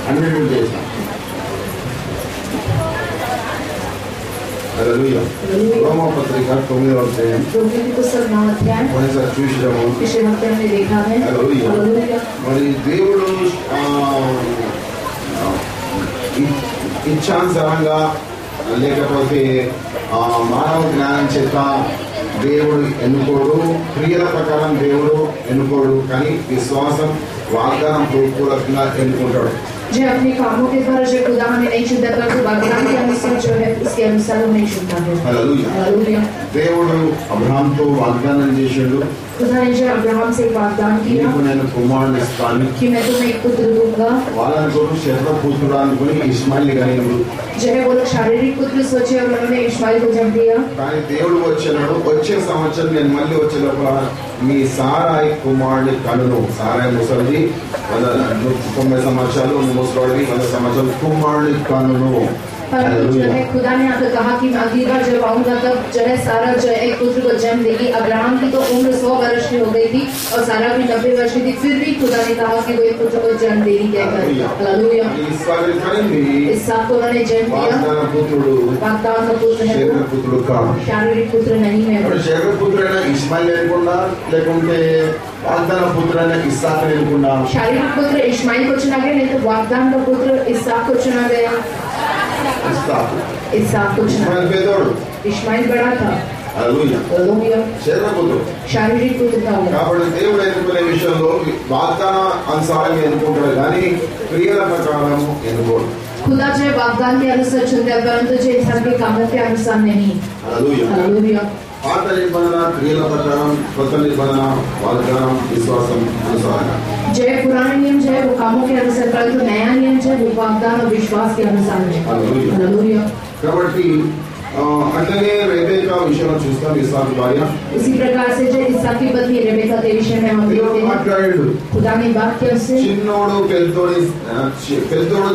అన్నిటి చేశాం. హల్లెలూయా. రోమపత్రిక 9వ అధ్యాయం కొన్నిసారి చూసాము. హల్లెలూయా. మరి దేవుడు ఇచ్ఛానుసారంగా లేకపోతే మానవ జ్ఞానం చేత దేవుడు ఎన్నుకోడు, క్రియల ప్రకారం దేవుడు ఎన్నుకోడు, కానీ విశ్వాసం వాగ్దానం పూర్వకంగా ఎన్నుకుంటాడు. जो अपने कामों के द्वारा जो खुदा हमें नहीं चुनता परंतु वाग्दान के अनुसार जो है उसके अनुसार हमें चुनता है. హల్లెలూయా. हालेलुया. దేవుడు అబ్రహాంతో వాగ్దానం చేశాడు. खुदा ने जो अब्राहम से वाग्दान किया నీకు నేను కుమారుని ఇస్తాను, कि मैं तुम्हें एक पुत्र दूंगा. వాళ్ళని కూడా శరీర పుత్రుడు అనుకుని ఇస్మాయిల్ గారు जो है वो लोग शारीरिक पुत्र सोचे और उन्होंने इस्माइल को जन्म दिया. కానీ దేవుడు వచ్చే సంవత్సరం నేను మళ్ళీ వచ్చే లోపల మీ సారాయి కుమారుని కనును. సారాయి ముసలిది 90 సంవత్సరాలు, ముసలిది 100 సంవత్సరాలు, కుమారుని కనును. परंतु जो है खुदा ने आकर कहा कि मैं अगली बार जब आऊंगा तब जो है सारा जो है एक पुत्र को जन्म देगी. अब्राहम की तो उम्र 100 वर्ष की हो गई थी और सारा भी 90 वर्ष की थी, फिर भी खुदा ने कहा कि वो एक पुत्र को जन्म देगी. हालेलुया. इसहाक को उन्होंने जन्म दिया. वाग्दान का पुत्र है, शारीरिक पुत्र नहीं है. శరీర పుత్రుడైన ఇస్మాయిల్ అనుకున్నా లేకుంటే వాగ్దాన పుత్రుడైన ఇస్సాక్ అనుకున్నా. शारीरिक पुत्र इस्माइल को चुना गया, नहीं तो वाग्दान का पुत्र इसहाक को चुना गया. इसहाक को चुना. इस्माइल बड़ा था. हालेलुया. शारीरिक पुत्र था. కాబట్టి దేవుడు ఎన్నుకునే విషయంలో వాగ్దాన అనుసారం ఎన్నుకుంటాడు కానీ క్రియల ప్రకారం ఎన్నుకోడు. खुदा जो वाग्दान के अनुसार चुनता है परंतु जो इंसान के कामों के अनुसार नहीं. हालेलुया. పాత నిబంధన క్రియల ప్రకారం, కొత్త నిబంధన వాగ్దానం విశ్వాసం అనుసారంగా. जो पुराना नियम जो है वो कामों के अनुसार, परंतु नया नियम जो है वो वाग्दान और विश्वास के अनुसार है. हालेलुया. కాబట్టి అట్లనే రెబెకా విషయంలో చూస్తాం. ఇస్సాకు భార్య. इसी प्रकार से जो इसहाक की पत्नी रेबेका के विषय में हम देखते हैं. खुदा ने बात की उससे చిన్నోడు పెద్దోడు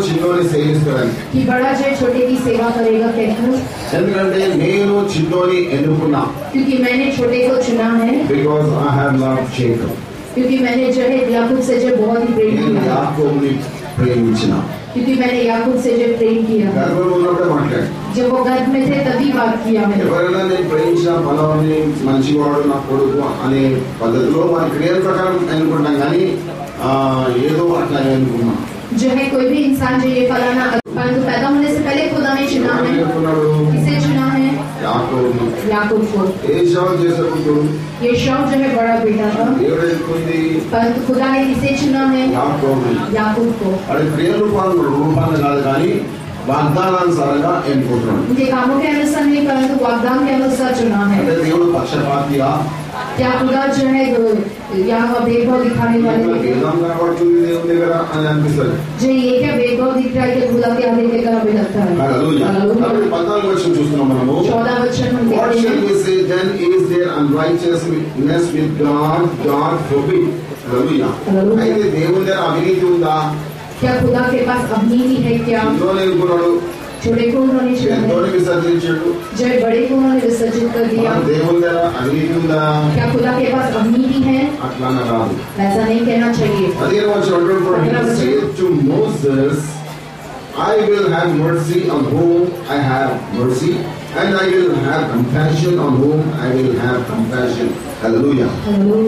చిన్నోని సేవిస్తాడని. कि बड़ा जो है छोटे की सेवा करेगा कहकर. ఎందుకంటే నేను చిన్నోని ఎన్నుకున్నా. क्योंकि मैंने छोटे को चुना है. Because I have loved Jacob. क्योंकि मैंने जो है याकूब से जो बहुत ही प्रेम किया. యాకోబుని ప్రేమించిన. क्योंकि मैंने याकूब से जो प्रेम किया. గర్భంలో ఉన్నప్పుడే మాట్లాడు. जब वो गर्भ में थे तभी बात किया मैंने. ఎవరైనా నేను ప్రేమించిన ఫలాన్ని మంచివాడు నా కొడుకు అనే పద్ధతిలో మన క్రియల ప్రకారం ఎన్నుకుంటాం కానీ ఏదో అట్లా ఎన్నుకున్నాం. जो है कोई भी इंसान जो ये फलाना, परंतु पैदा होने से पहले खुदा ने चुना है. किसे चुना है? याकूब को. ఏశావు చేసే పుత్రుడు. ये शव जो है बड़ा बेटा था. परंतु खुदा ने किसे चुना है? याकूब को. అది క్రియ రూపాన్ని కాదు కానీ వాగ్దానానుసారంగా ఎన్నుకుంటున్నాడు. उनके कामों के अनुसार नहीं परंतु वाग्दान के अनुसार चुना है. అంటే దేవుడు పక్షపాతిగా क्या खुदा जो है यहाँ भेदभाव दिखाने वाले जो ये क्या भेदभाव दिख रहा है कि खुदा के आगे लेकर हमें लगता है. 14 वचन చూస్తున్నాం మనము. 14 वचन हम What shall we say then? Is there unrighteousness with God? God forbid. Hallelujah. అయితే దేవుని దగ్గర అవినీతి ఉందా? क्या खुदा के पास अविनीति है क्या? छोटे को उन्होंने విసర్జించాడు. जो बड़े को उन्होंने विसर्जित कर दिया. దేవుని దగ్గర అవినీతి ఉందా? क्या खुदा के पास अविनीति है? అట్లా రాదు. ऐसा नहीं कहना चाहिए. అదే వచనం to Moses, I will have mercy on whom I have mercy, and I will have compassion on whom I will have compassion. Hallelujah.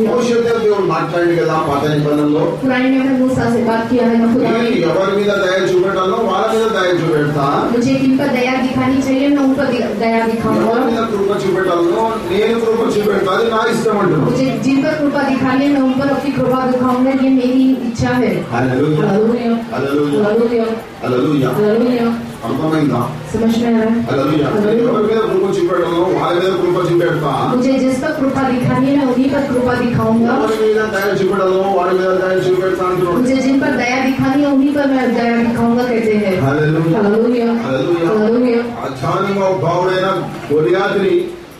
మోషేతో దేవుడు మాట్లాడాడు కదా పాత నిబంధనలో. पुराने नियम में मूसा से बात किया है. నేను ఎవరి మీద దయ చూపెట్టాలో వాళ్ళ మీద దయ చూపెడతా. मुझे किन पर दया दिखानी चाहिए मैं उन पर दया दिखाऊंगा. ఎవరి మీద కృప చూపెట్టాలో నేను కృప చూపెడతా. అది నా ఇష్టం అంటున్నాను. मुझे जिन पर कृपा दिखानी है मैं उन पर अपनी कृपा दिखाऊंगा. ये मेरी इच्छा है. Hallelujah. Hallelujah. Hallelujah. Hallelujah. Hallelujah. అర్థమైందా? समझ में आ रहा है? हालेलुया. ఎవరి మీద కృప చూపెట్టాలో వాళ్ళ మీద కృప చూపెడతా. मुझे जिस पर कृपा दिखानी है मैं उन्हीं पर कृपा दिखाऊंगा. ఎవరి మీద దయ చూపెట్టాలో వాళ్ళ మీద దయ చూపెడతా అంటున్నాడు. मुझे जिन पर दया दिखानी है उन्हीं पर मैं दया दिखाऊंगा कहते हैं. हालेलुया. हालेलुया. हालेलुया. हालेलुया. అచానిగా భావుడైన గొలియాతుని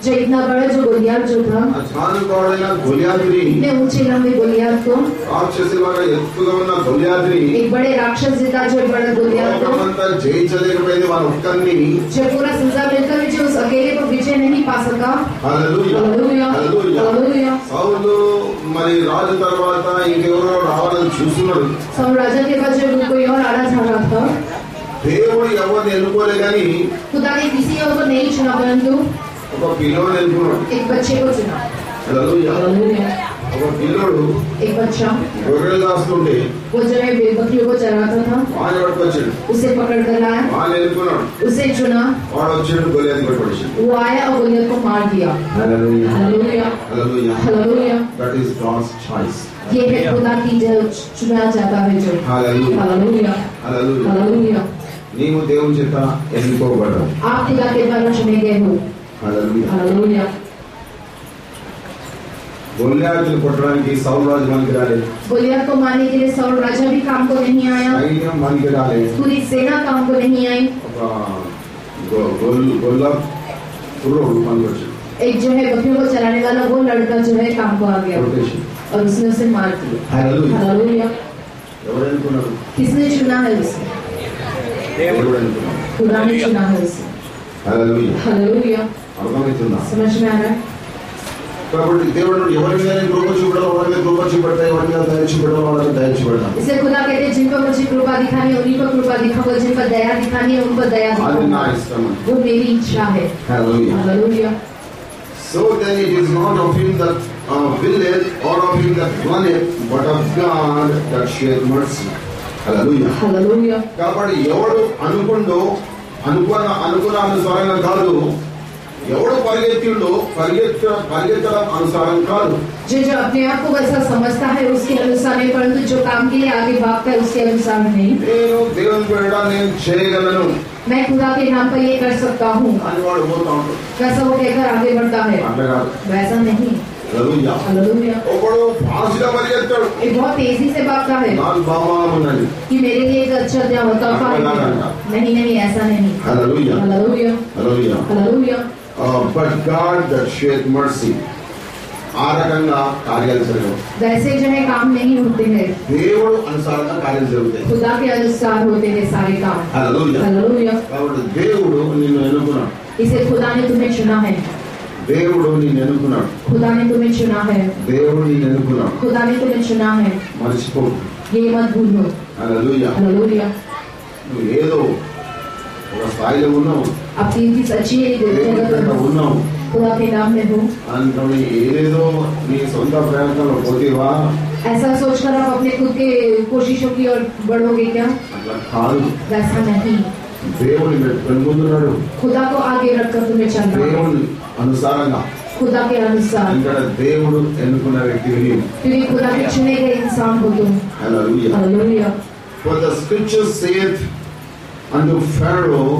जो इतना बड़ा जो गोलियात जो था, అచానుకోడైన గొలియాతుని, इतने ऊंचे लंबे गोलियात को, రాక్షసులాగా ఎత్తుగా ఉన్న గొలియాతుని, एक बड़े राक्षस था जो एक बड़ा गोलियात को, లోకమంతా జయించలేకపోయింది వాని ఒక్కరిని. जो पूरा संसार मिलकर भी जो उस अकेले को विजय नहीं पा सका. హల్లెలూయా हालेलुया, హల్లెలూయా. हालेलुया. సౌలు మరి రాజు తర్వాత ఇంకెవరో రావాలని చూస్తున్నాడు. साउल राजा के बाद जब कोई और आना चाह रहा था, దేవుడు ఎవరిని ఎన్నుకోలే కానీ खुदा ने किसी और को नहीं चुना, परंतु ఒక పిల్లోని ఎన్నుకున్నాడు. एक बच्चे को चुना. హల్లెలూయా. हालेलुया. ఒక పిల్లోడు एक बच्चा గొర్రెలు కాస్తుంటే वो जो है बकरियों को चराता था, వాని పట్టుకొచ్చాడు. उसे पकड़ कर लाया, వాని ఎన్నుకున్నాడు. उसे चुना, వాడు వచ్చాడు గొలియాతుని పట్టుకొచ్చాడు. वो आया और गोलियत को मार दिया. Hallelujah hallelujah, hallelujah. Hallelujah. That is God's choice. ये है खुदा की जो चुना जाता है जो. Hallelujah hallelujah, hallelujah. हालेलुया. నీవు దేవుని చేత ఎన్నుకోబడ్డావు. आप खुदा के द्वारा चुने गए हो. హల్లెలూయా. हालेलुया. గొలియాతుని కొట్టడానికి సౌలు రాజు మనకి రాలేదు. गोलियत को मारने के लिए साउल राजा भी काम को नहीं आया, సైన్యం మనకి రాలేదు. पूरी सेना काम को नहीं आई. ఒక గొల్ల కుర్రోడు మనకి వచ్చాడు. एक जो है बकरियों को चलाने वाला वो लड़का जो है काम को आ गया రొటేషన్. और उसने उसे मार दिया. హల్లెలూయా. हालेलुया. ఎవరు ఎన్నుకున్నారు? किसने चुना है उसे? దేవుడు ఎన్నుకున్నాడు. खुदा ने चुना है उसे. హల్లెలూయా. हालेलुया. అర్థమవుతుందా? समझ में आ रहा है? కాబట్టి దేవుడు ఎవరి మీద కృప చూపడం, ఎవరి మీద కృప చూపెడతాయి, ఎవరి మీద దయ చూపెడడం, వాళ్ళకి దయ చూపెడతాం. इसे खुदा कहते हैं, जिन पर मुझे कृपा दिखानी है उन्हीं पर कृपा दिखाऊंगा, जिन पर दया दिखानी है उन पर दया అది నా दिखाऊंगा. ఇష్టం. वो मेरी इच्छा है. హల్లెలూయా. Hallelujah. So then it is not of him that willeth or of him that runneth, but of God that showeth mercy. Hallelujah. Hallelujah. కాబట్టి ఎవడు అనుకున్న అనుసారంగా కాదు, ఎవడు పరిగెత్తడం అనుసారం కాదు. जो अपने आप को वैसा समझता है उसके अनुसार नहीं, परंतु जो काम के लिए आगे भागता है उसके अनुसार नहीं. నేను దేవుని పేరిట నేను చేయగలను मैं खुदा के नाम पर ये कर सकता हूँ, అని వాడు పోతా ఉంటాడు. वैसा वो कहकर आगे बढ़ता है. అట్లా కాదు. वैसा नहीं. హల్లెలూయా. हालेलुया. ఒకడు ఫాస్ట్గా పరిగెత్తాడు. एक बहुत तेजी से भागता है నాకు బాగా ఉన్నది. कि मेरे लिए एक अच्छा क्या होता है. नहीं नहीं, ऐसा नहीं. Hallelujah. Hallelujah, hallelujah. Hallelujah. But God that showeth mercy. ఆ రకంగా కార్యాలు జరగవు. वैसे जो है काम नहीं होते हैं, దేవుడు అనుసారంగా కార్యాలు జరుగుతాయి. खुदा के अनुसार होते हैं सारे काम. హల్లెలూయా. हालेलुया. కాబట్టి దేవుడు నిన్ను ఎన్నుకున్నాడు. इसे खुदा ने तुम्हें चुना है. దేవుడు నిన్ను ఎన్నుకున్నాడు. खुदा ने तुम्हें चुना है. దేవుడు నిన్ను ఎన్నుకున్నాడు. खुदा ने तुम्हें चुना है. మర్చిపో. ये मत भूलो. హల్లెలూయా. हालेलुया. నువ్వు ఏదో ఒక స్థాయిలో ఉన్నావు, अब तीन चीज अच्छी है, ఉన్నావు खुदा के नाम में हो. అనుకుని ఏదేదో నీ సొంత ప్రయత్నంలో పోతేవా? ऐसा सोचकर आप अपने खुद के कोशिशों की ओर बढ़ोगे क्या? అట్లా కాదు. वैसा नहीं. దేవుని పెట్టుకున్నాడు. खुदा को आगे रखकर तुम्हें चलना है. దేవుని అనుసారంగా. खुदा के अनुसार. ఇక్కడ దేవుడు ఎన్నుకున్న వ్యక్తిని. क्योंकि खुदा के चुने गए इंसान हो तुम. హల్లెలూయా. Hallelujah. For the scripture saith unto Pharaoh,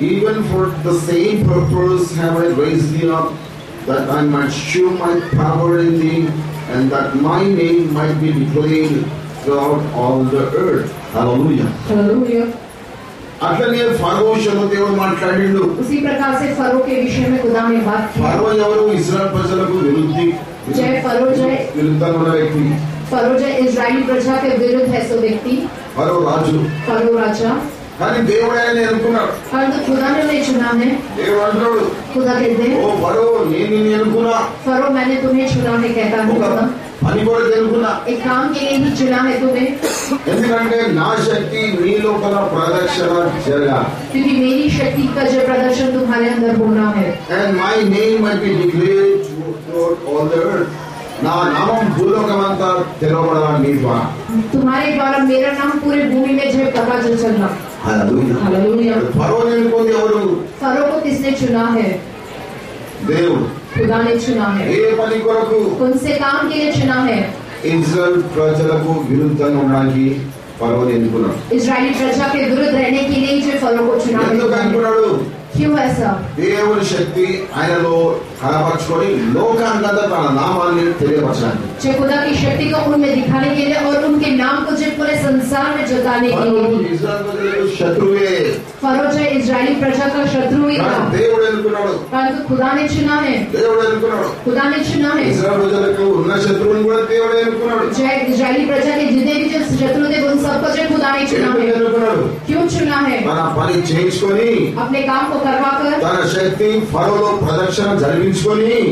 even for the same purpose have I raised thee up, that I might show my power in thee, and that my name might be declared throughout all the earth. Hallelujah. Hallelujah. అట్లనే ఫరో విషయంలో దేవుడు మాట్లాడిండు. उसी प्रकार से furrow के विषय में खुदा ने बात की. ఫరో ఎవరు? ఇశ్రాయేల్ ప్రజలకు जय फरो जय. విరుద్ధంగా ఉన్న వ్యక్తి. फरो जय इजरायली प्रजा के विरुद्ध है सो व्यक्ति. ఫరో రాజు. फरो राजा. కానీ దేవుడు ఆయన ఎన్నుకున్నాడు. परंतु खुदा ने उन्हें चुना है. దేవుడు అంటున్నాడు, खुदा कहते हैं, ఓ ఫరో నేను నిన్ను ఎన్నుకున్నా. फरो मैंने तुम्हें चुना है, कहता है खुदा. పని కొరకు ఎన్నుకున్నా. एक काम के लिए ही चुना है तुम्हें, ఎందుకంటే నా శక్తి నీ లోపల ప్రదర్శన జరగాలి. क्योंकि मेरी शक्ति का जो प्रदर्शन तुम्हारे अंदर होना है. And my name might be declared throughout all the earth. నా నామం భూలోకమంతా తెలవబడాలి నీ ద్వారా. तुम्हारे द्वारा मेरा नाम पूरे भूमि में जो पता चलना. హల్లెలూయా. हालेलुया. ఫరో ఎన్నుకుంది ఎవరు? फरो को किसने चुना है? దేవుడు. खुदा ने चुना है. ఏ పని కొరకు? कौन से काम के लिए चुना है? ఇజ్రాయెల్ ప్రజలకు విరుద్ధంగా ఉండడానికి ఫరోని ఎన్నుకున్నాడు. इजरायली प्रजा के विरुद्ध रहने के लिए जो फरो को चुना ఎందుకు है. అనుకున్నాడు? क्यों ऐसा? దేవుని శక్తి ఆయనలో కనపరుచుకొని లోకాంగత తన నామాన్ని తెలియపరచడానికి. जो खुदा की शक्ति को उनमें दिखाने के लिए और उनके नाम को जो पूरे संसार में जताने के लिए। इस्राएल शत्रु है, फरो जो इजरायली प्रजा का शत्रु ही था, परंतु खुदा ने चुना है, खुदा ने चुना है। जो इजरायली प्रजा के जितने भी जो शत्रु थे उन सबको जो खुदा ने चुना है। क्यों चुना है? अपने काम को करवा कर,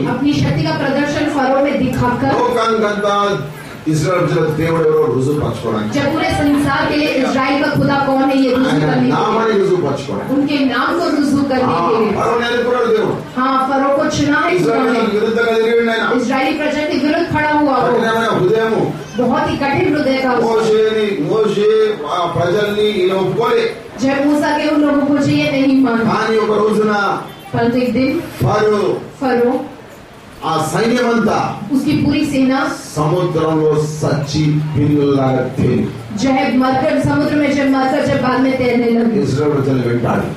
अपनी शक्ति का प्रदर्शन फरो में दिखाकर, जब पूरे संसार के लिए इजराइल का खुदा कौन है ये रुजू करने के लिए, उनके नाम को रुजू करने के लिए। हाँ, फरो को चुना है, इजरायली प्रजा के विरुद्ध खड़ा हुआ वो, बहुत ही कठिन हृदय था। जब मूसा के उन लोगों को ये नहीं माना, परंतु एक दिन फरो ఆ సైన్యమంతా उसकी पूरी सेना समुद्రంలో సచ్చి పిల్లలాగా తేలి जो है मरकर समुद्र में जब बाद में तैरने लगे। इस्राएल प्रजలు వెంటాడి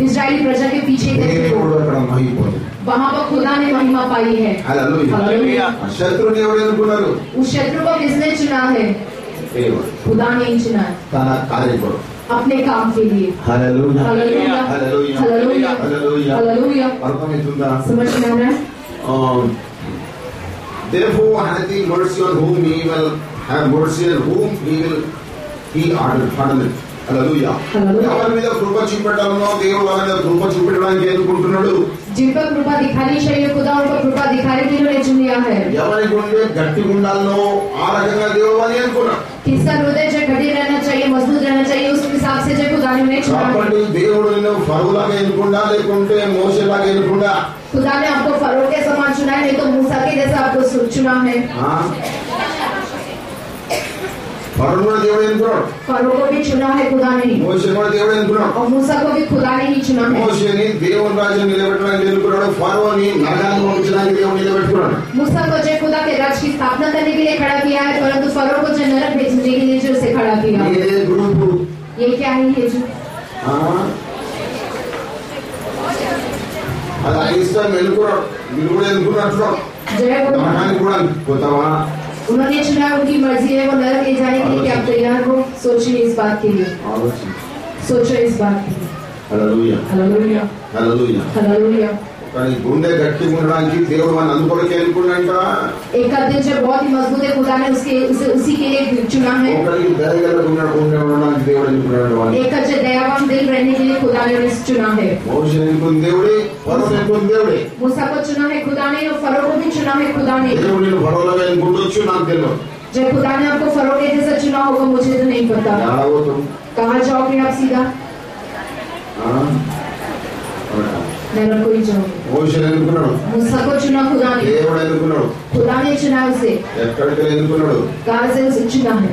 इजरायली प्रजा के पीछे దేవుడు అక్కడ మహిమ పొంది, वहाँ पर खुदा ने महिमा पाई है। హల్లెలూయా। శత్రువుని ఎవరు ఎన్నుకున్నారు? उस शत्रु को किसने चुना है? खुदा ने चुना है, తన కార్యం కొరకు, अपने काम के लिए। హల్లెలూయా హల్లెలూయా హల్లెలూయా హల్లెలూయా హల్లెలూయా హల్లెలూయా। అర్థమవుతుందా? समझ में आ रहा है? Therefore hath he mercy on whom he will have mercy, and whom he will pardon. హల్లెలూయా। ఎవరి మీద కృప చూపెట్టాలనో దేవుడు వాళ్ళ మీద కృప చూపెట్టడానికి ఎన్నుకుంటున్నాడు। जिन पर कृपा दिखानी चाहिए खुदा उनको कृपा दिखाने के लिए चुन लिया है। ఎవరి గుండె గట్టి ఉండాలనో ఆ రకంగా దేవుడు అని అనుకున్నాడు। किसका हृदय जो कड़ी रहना चाहिए, मजबूत रहना चाहिए, उस हिसाब से जो खुदा ने चुना है। కాబట్టి దేవుడు నిన్ను ఫరోలాగా ఎన్నుకుంటా లేకుంటే మోషేలాగా ఎన్నుకుంటా? खुदा ने आपको फरो के समान चुना है, नहीं तो मूसा के जैसा आपको चुना है। फरो को దేవుడు ఎన్నుకున్నాడు, फरो को भी चुना है खुदा ने, మోషే కూడా దేవుడు ఎన్నుకున్నాడు, और मूसा को भी खुदा ने ही चुना है। మోషేని దేవుని రాజ్యం నిలబెట్టడానికి ఎన్నుకున్నాడు, ఫరోని నరకానికి పంపించడానికి దేవుడు నిలబెట్టుకున్నాడు। मूसा को जो खुदा के राज्य की स्थापना करने के लिए खड़ा किया है, परंतु फरो को जो नरक भेजने के लिए जो उसे खड़ा किया। ये ग्रुप ये क्या है? ये जो అది ఇష్టం ఎన్నుకున్నాడు, మీరు కూడా ఎన్నుకున్నట్టు నరకానికి కూడా పోతావా? उन्होंने चुना, उनकी मर्जी है, वो नरक ले जाने के लिए। क्या आप तैयार हो? सोचिए इस बात के लिए, सोचो इस बात के लिए। హల్లెలూయా హల్లెలూయా హల్లెలూయా హల్లెలూయా। కానీ గుండె గట్టి ఉండడానికి దేవుడు మన అందుకొరకే ఎన్నుకున్నాడంట। एक दिल जो बहुत ही मजबूत है, खुदा ने उसी के लिए चुना है। ఒకరికి దయగల గుండె ఉండడానికి దేవుడు ఎన్నుకున్నాడు। एक जो दयावान दिल रहने के लिए खुदा ने उसे चुना है। మోషే ఎన్నుకున్న దేవుడే, ఫరో ఎన్నుకున్న దేవుడే। मूसा को चुना है खुदा ने, और फरो को भी चुना है खुदा ने। దేవుడు నిన్ను ఫరోలాగా ఎన్నుకుంటొచ్చు, నాకు తెలియదు। जब खुदा ने आपको फरो के जैसा चुना होगा मुझे तो नहीं पता। कहाँ जाओगे आप? सीधा नरक को ही जाओगे। మోషే ఎన్నుకున్నాడు, मूसा को चुना खुदा ने, దేవుడు ఎన్నుకున్నాడు, खुदा ने चुना उसे। ఎక్కడికి ఎన్నుకున్నాడు? कहाँ से उसे चुना है?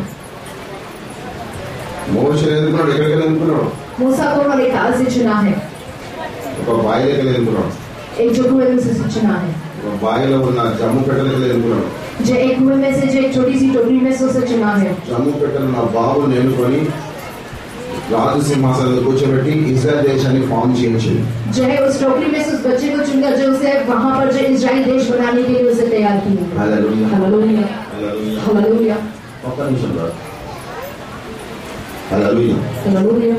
మోషే ఎన్నుకున్నాడు, ఎక్కడికి ఎన్నుకున్నాడు? मूसा को उन्होंने कहाँ से चुना है? ఒక బాయిలకి ఎన్నుకున్నాడు, एक जो कुएं में से चुना है। ఒక బాయిలో ఉన్న జమ్ము పెట్టలకి ఎన్నుకున్నాడు, जो एक कुएं में से जो एक छोटी सी टोकरी में से उसे चुना है। జమ్ము పెట్టలు నా బాబుని ఎన్నుకొని రాజు సింహాసనంలో కూర్చోబెట్టి ఇజ్రాయెల్ దేశాన్ని ఫామ్ చేయించింది। जो है उस टोकरी में से उस बच्चे को चुनकर जो उसे वहाँ पर जो इजराइल देश बनाने के लिए उसे तैयार किया। హల్లెలూయా हालेलुया హల్లెలూయా हालेलुया ఒక్క నిమిషం రా। హల్లెలూయా। हालेलुया।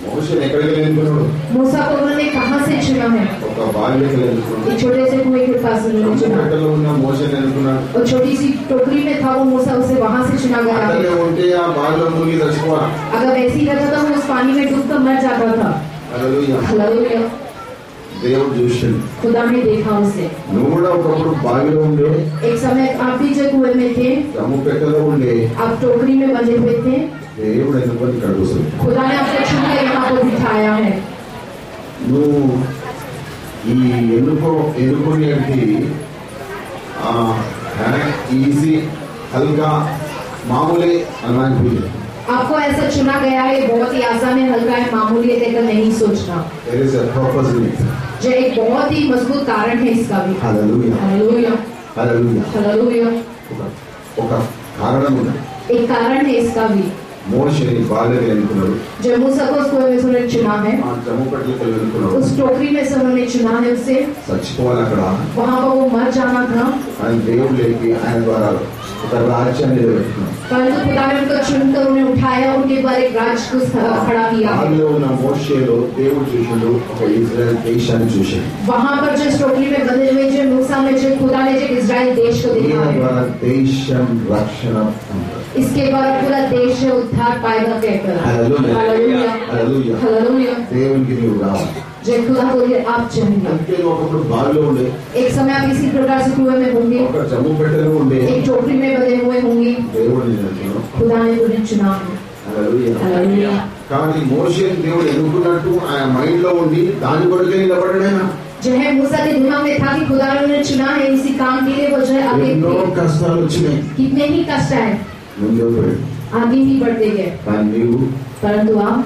మోషేని ఎక్కడికి ఎన్నుకున్నాడు? मूसा को उन्होंने कहाँ से चुना है? ఒక బాయిలకి ఎన్నుకున్నాడు, एक छोटे से कुएं के पास उन्होंने జమ్ము चुना। పెట్టలో ఉన్న మోషేని ఎన్నుకున్నాడు। और छोटी सी टोकरी में था वो मूसा, उसे वहाँ से चुना गया है। అక్కడే ఉంటే ఆ బావిలో మునిగి చచ్చిపోవాలి। अगर वैसे ही रहता तो वो उस पानी में डूब कर मर जाता था। హల్లెలూయా। हालेलुया। దేవుడు చూశాడు, खुदा ने देखा उसे। నువ్వు కూడా ఒకప్పుడు బావిలో ఉండే, एक समय आप भी जो कुएं में थे, జమ్ము పెట్టలో ఉండే, आप टोकरी में बंधे हुए थे, దేవుడు ఎన్నుకొని ఇక్కడ కూర్చోడు। खुदा ने आपको चुनकर यहाँ पर बिठाया है। నువ్వు ఈ ఎన్నుకునేది ఈజీ హల్కా మామూలే అనడానికి आपको ऐसा चुना गया है, बहुत ही आसान है, हल्का है, मामूली है, देखकर नहीं सोचना। There is a purpose in it. जो एक बहुत ही मजबूत कारण है इसका भी। Hallelujah hallelujah hallelujah hallelujah. ఒక కారణం ఉంది, एक कारण है इसका भी। మోషేని బాలిక ఎన్నుకున్నాడు, जब मूसा को उसको उन्होंने चुना है, ఆ జమ్ము పెట్టలకు ఎన్నుకున్నాడు, उस टोकरी में से उन्होंने चुना है उसे, చచ్చిపోవాలి అక్కడ। वहाँ पर वो मर जाना था, ఆయన దేవుడు లేకి ఆయన ద్వారా ఒక రాజ్యాన్ని నిలబెట్టుకున్నాడు। परंतु खुदा ने उनको चुनकर उन्हें दिखाया, उनके द्वारा एक राज्य को खड़ा किया। దానిలో ఉన్న మోషేలో దేవుడు చూసిండు ఒక ఇజ్రాయెల్ దేశాన్ని చూసిండు. वहाँ पर जो टोकरी में बंधे हुए जो मूसा में जो खुदा ने जो इजराइल देश को देखा है, ద్వారా దేశం రక్షణ इसके द्वारा पूरा देश उद्धार पाएगा कहकर। హల్లెలూయా హల్లెలూయా हालेलुया। దేవునికి నీవు రావాలి. जय खुदा को आप चाहिए। అంటే ఒకప్పుడు బావిలో ఉండే, एक समय आप इसी प्रकार से कुएं में होंगे, ఒక జమ్ము పెట్టెలో ఉండే, एक टोकरी में बंधे हुए होंगे। దేవుడు నిన్ను खुदा ने तुम्हें चुना है। Hallelujah hallelujah. కానీ మోషేని దేవుడు ఎన్నుకున్నట్టు ఆయన మైండ్ లో ఉండి దాని కొరకే నిలబడలేనా? जो है मूसा के दिमाग में था कि खुदा ने उन्हें चुना है इसी काम के लिए, वो जो है आगे ఎన్నో కష్టాలు వచ్చినాయి, कितने ही कष्ट आए, ముందు పోయి आगे ही बढ़ते गए, కానీ నీవు परंतु आप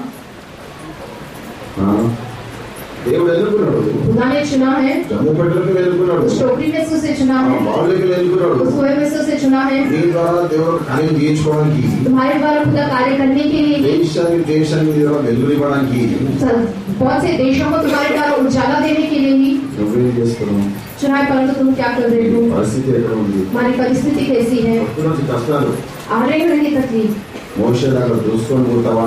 దేవుడు ఎన్నుకున్నాడు. खुदा ने चुना है, జమ్ము పెట్టెలకు ఎన్నుకున్నాడు, उस टोकरी में से उसे चुना है, బావులకి ఎన్నుకున్నాడు. उस कुएं में से उसे चुना है, నీ ద్వారా దేవుడు కార్యం చేయించుకోవడానికి, तुम्हारे द्वारा खुदा कार्य करने के लिए, దేశాన్ని వెలుగునివ్వడానికి बहुत से देशों को तुम्हारे द्वारा उजाला देने के लिए ही నువ్వేం చేస్తున్నావు? चुना है। परंतु तुम क्या कर रहे हो? పరిస్థితి ఎక్కడ ఉంది? हमारी परिस्थिति कैसी है? రోజు कष्टाలు आ रही है तकलीफ। మోషేలాగా దూసుకొని పోతావా?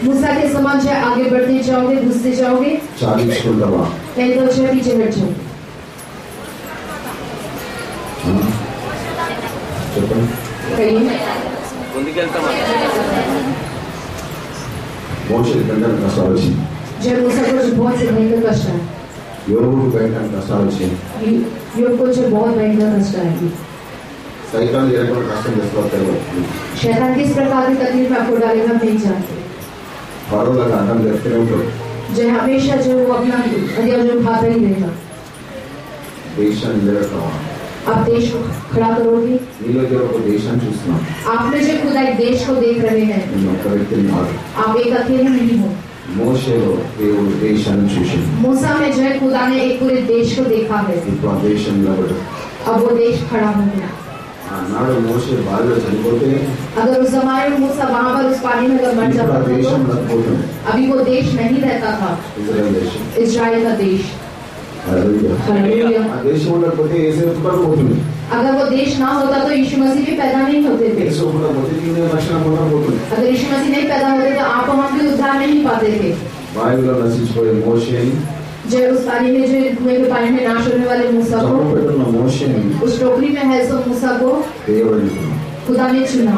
मूसा के समान जो आगे बढ़ते जाओगे, घुसते जाओगे, చాలించుకుంటావా? नहीं तो जो पीछे हट जाओ। చెప్పండి. कहिए మోషే కంటే కష్టాలు వచ్చింది, जब मूसा को जो बहुत से भयंकर कष्ट है, యోగుడు కంటే కష్టాలు వచ్చింది, योग को जो बहुत भयंकर कष्ट आएगी। సైతాన్ని ఏ రకమైన కష్టం చేసుకోవాలి? शैतान किस प्रकार की तकलीफ में आपको डालेगा नहीं जानते। పర్వాలకు అడ్డం చెప్తూనే ఉంటాడు, जो हमेशा जो वो अपना हथियार जो उठाता ही रहेगा। దేశాన్ని నిలబెడతావా? आप देश को खड़ा करोगे। నీలో ఒక దేశాన్ని చూస్తున్నాం, आप में जो खुदा एक देश को देख रहे हैं, నేను ఒక్క వ్యక్తిని కాదు. आप एक अकेले नहीं हो। మోషేలో దేవుడు దేశాన్ని చూసింది, मूसा में जो है खुदा ने एक पूरे देश को देखा है। ఇప్పుడు ఆ దేశం నిలబడు. अब वो देश खड़ा हो गया। ఆనాడు మోషే బావిలో చనిపోతే अगर उस जमाने में मूसा वहाँ पर उस पानी में अगर मर ఇప్పుడు जाता ఆ దేశం तो లేకపోతుంది, अभी वो देश नहीं रहता था, ఇజ్రాయెల్ దేశం. इजराइल का देश। హల్లెలూయా. हालेलुया। ఆ దేశం ఉండకపోతే యేసు పోతుంది, अगर वो देश ना होता तो यीशु मसीह भी पैदा नहीं होते थे। యేసు ఉండకపోతే నీ రక్షణ పొందకపోతుంది. अगर यीशु मसीह नहीं पैदा होते तो आप हम भी उद्धार नहीं पाते थे। బావిలో నశించిపోయే మోషేని, जो उस पानी में जो कुएं के पानी में नाश होने वाले मूसा को, జమ్ము పెట్టున్న మోషేని उस टोकरी में है सो मूसा को దేవుడు ఎన్నుకున్నాడు. खुदा ने चुना।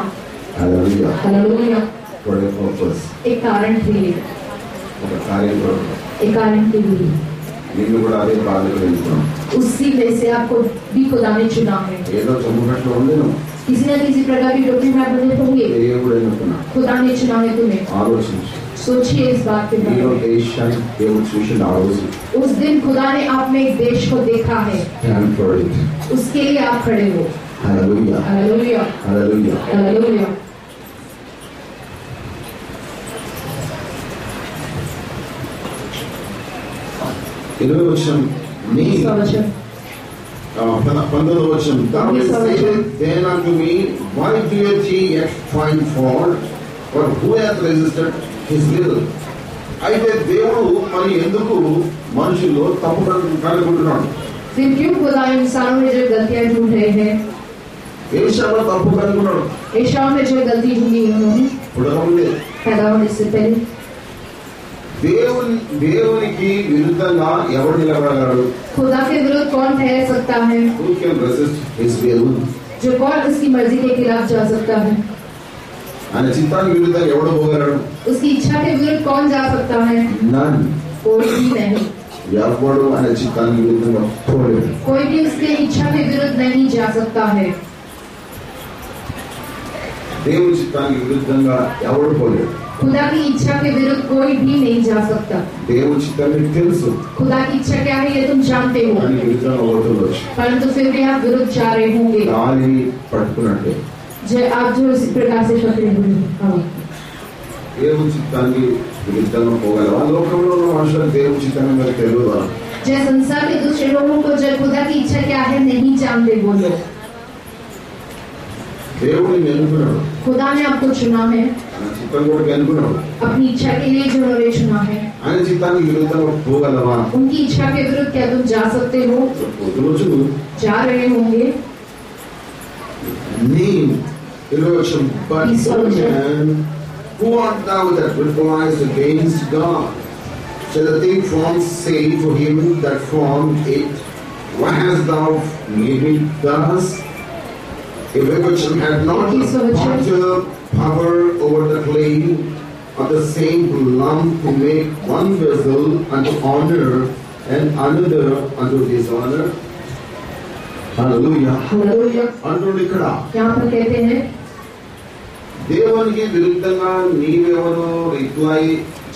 హల్లెలూయా. हालेलुया। ఫర్ ఎ పర్పస్, एक कारण के लिए, ఒక కార్యం కొరకు एक कारण के लिए నిన్ను కూడా అదే బాధకు వెళ్తున్నాం. उसी में से आपको भी खुदा ने चुना है। ఏదో జమ్ము పెట్టలో ఉండేను, किसी न किसी प्रकार की टोकरी में आप बंधे होंगे, దేవుడు ఎన్నుకున్నా. खुदा ने चुना है तुम्हें। ఆలోచించు, सोचिए इस बात के बारे నీలో में। దేశాన్ని దేవుడు చూసిన ఆ రోజు उस दिन खुदा ने आप में एक देश को देखा है, stand for it. उसके लिए आप खड़े हो। హల్లెలూయా हालेलुया। హల్లెలూయా. हालेलुया। 20వ వచనం, నీ 19వ వచనం, David said then unto me, why doeth ye yet find fault? For who hath resisted his will? అయితే దేవుడు మరి ఎందుకు మనుషుల్లో తప్పు కనుగొంటున్నాడు? फिर क्यों खुदा इंसानों में जो गलतियां ढूंढ रहे हैं? ఏషాలో తప్పు కనుగొన్నాడు. एशाव में जो गलती ढूंढी उन्होंने పుడకముందే पैदा होने से पहले। దేవునికి విరుద్ధంగా ఎవరు నిలబడగలడు? खुदा के विरुद्ध कौन ठहर सकता है? Who can resist his will? जो कौन उसकी मर्जी के खिलाफ जा सकता है? ఆయన చిత్తానికి విరుద్ధంగా ఎవడు పోగలడు? उसकी इच्छा के विरुद्ध कौन जा सकता है? None. कोई भी नहीं। ఎవడు ఆయన చిత్తానికి విరుద్ధంగా పోలేడు. कोई भी उसके इच्छा के विरुद्ध नहीं जा सकता है। దేవుని చిత్తానికి విరుద్ధంగా ఎవడు పోలేడు. खुदा की इच्छा के विरुद्ध कोई भी नहीं जा सकता। దేవుని చిత్తానికి తెలుసు, खुदा की इच्छा क्या है ये तुम जानते हो, దానికి విరుద్ధంగా పోతుండొచ్చు. परंतु फिर भी आप विरुद्ध जा रहे होंगे। దానిని పట్టుకున్నట్టే आप जो इसी प्रकार से पकड़े हुए हैं। దేవుని చిత్తానికి విరుద్ధంగా పోగలవా? లోకంలో ఉన్న మనుషులకు దేవుని చిత్తాన్ని మరి తెలియదా? जय संसार के दूसरे लोगों को जब खुदा की इच्छा क्या है नहीं जानते वो लोग। దేవుడిని ఎన్నుకున్నాడు, खुदा ने आपको चुना है, ఆయన చిత్తం కూడా ఎన్నుకున్నాడు. अपनी इच्छा के लिए जो उन्होंने चुना है। ఆయన చిత్తానికి విరుద్ధంగా పోగలవా? उनकी इच्छा के विरुद्ध क्या तुम जा सकते हो? పోతువచ్చు. जा रहे होंगे। నీ 20వ వచనం, but man Who art thou that repliest against God? Shall the thing formed say to him that formed it, why hast thou made me thus? If which had not the potter power over the clay of the same lump to make one vessel unto honor and another unto dishonor. Hallelujah. Hallelujah. అంటున్నాడు ఇక్కడ यहाँ पर कहते हैं దేవునికి విరుద్ధంగా నీవెవరు reply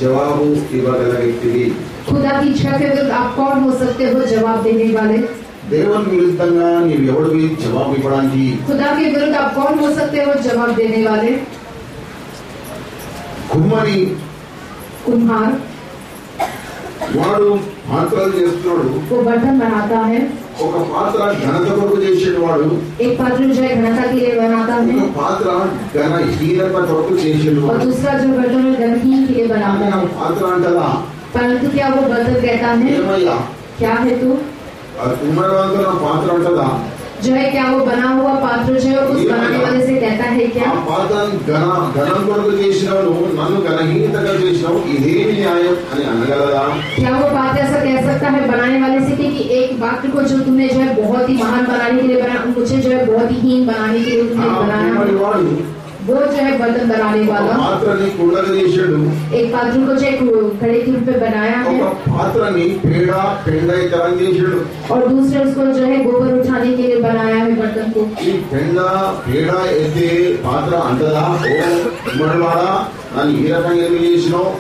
జవాబు ఇవ్వగల వ్యక్తివి. खुदा की इच्छा के विरुद्ध आप कौन हो सकते हो जवाब देने वाले? దేవునికి విరుద్ధంగా నీవెవడివి జవాబు ఇవ్వడానికి? खुदा के विरुद्ध आप कौन हो सकते हो जवाब देने वाले? కుమ్మరి कुम्हार వాడు పాత్రలు చేస్తున్నాడు. वो बर्तन बनाता है. ఒక పాత్ర ఘనత కొరకు చేసేడు వాడు. एक पात्र जो है घनता के लिए बनाता है. ఒక పాత్ర ఘనహీనత కొరకు చేసేడు. और दूसरा जो बर्तन है घनहीन के लिए बनाता है. పాత్ర అంటదా? परंतु क्या वो बर्तन कहता है ఏమయ్యా क्या है तू? కుమ్మరి వాళ్ళ పాత్ర అంటదా? जो है क्या वो बना हुआ पात्र जो है उस बनाने वाले से कहता है क्या? ఆ పాత్ర ఘనం కొరకు చేసినావు, నన్ను ఘనహీనతగా చేసినావు, ఇదేమి న్యాయం అని అనగలదా? क्या वो पात्र ऐसा कह सकता है बनाने वाले से कि एक पात्र को जो तुमने जो है बहुत ही महान बनाने के लिए बनाया, मुझे जो है बहुत ही हीन बनाने के लिए तुमने बनाया? वो जो है बर्तन बनाने वाला పాత్రని కుండగా చేశాడు. एक पात्र को जो है खड़े के रूप में बनाया है. ఒక పాత్రని పెండైతరం చేశాడు. और दूसरे उसको जो है गोबर उठाने के लिए बनाया है बर्तन को. ఈ పేడ అయితే పాత్ర అంటదా? ఓ కుమ్మరివాడా, నన్ను ఈ రకంగా ఏమి చేసినావు?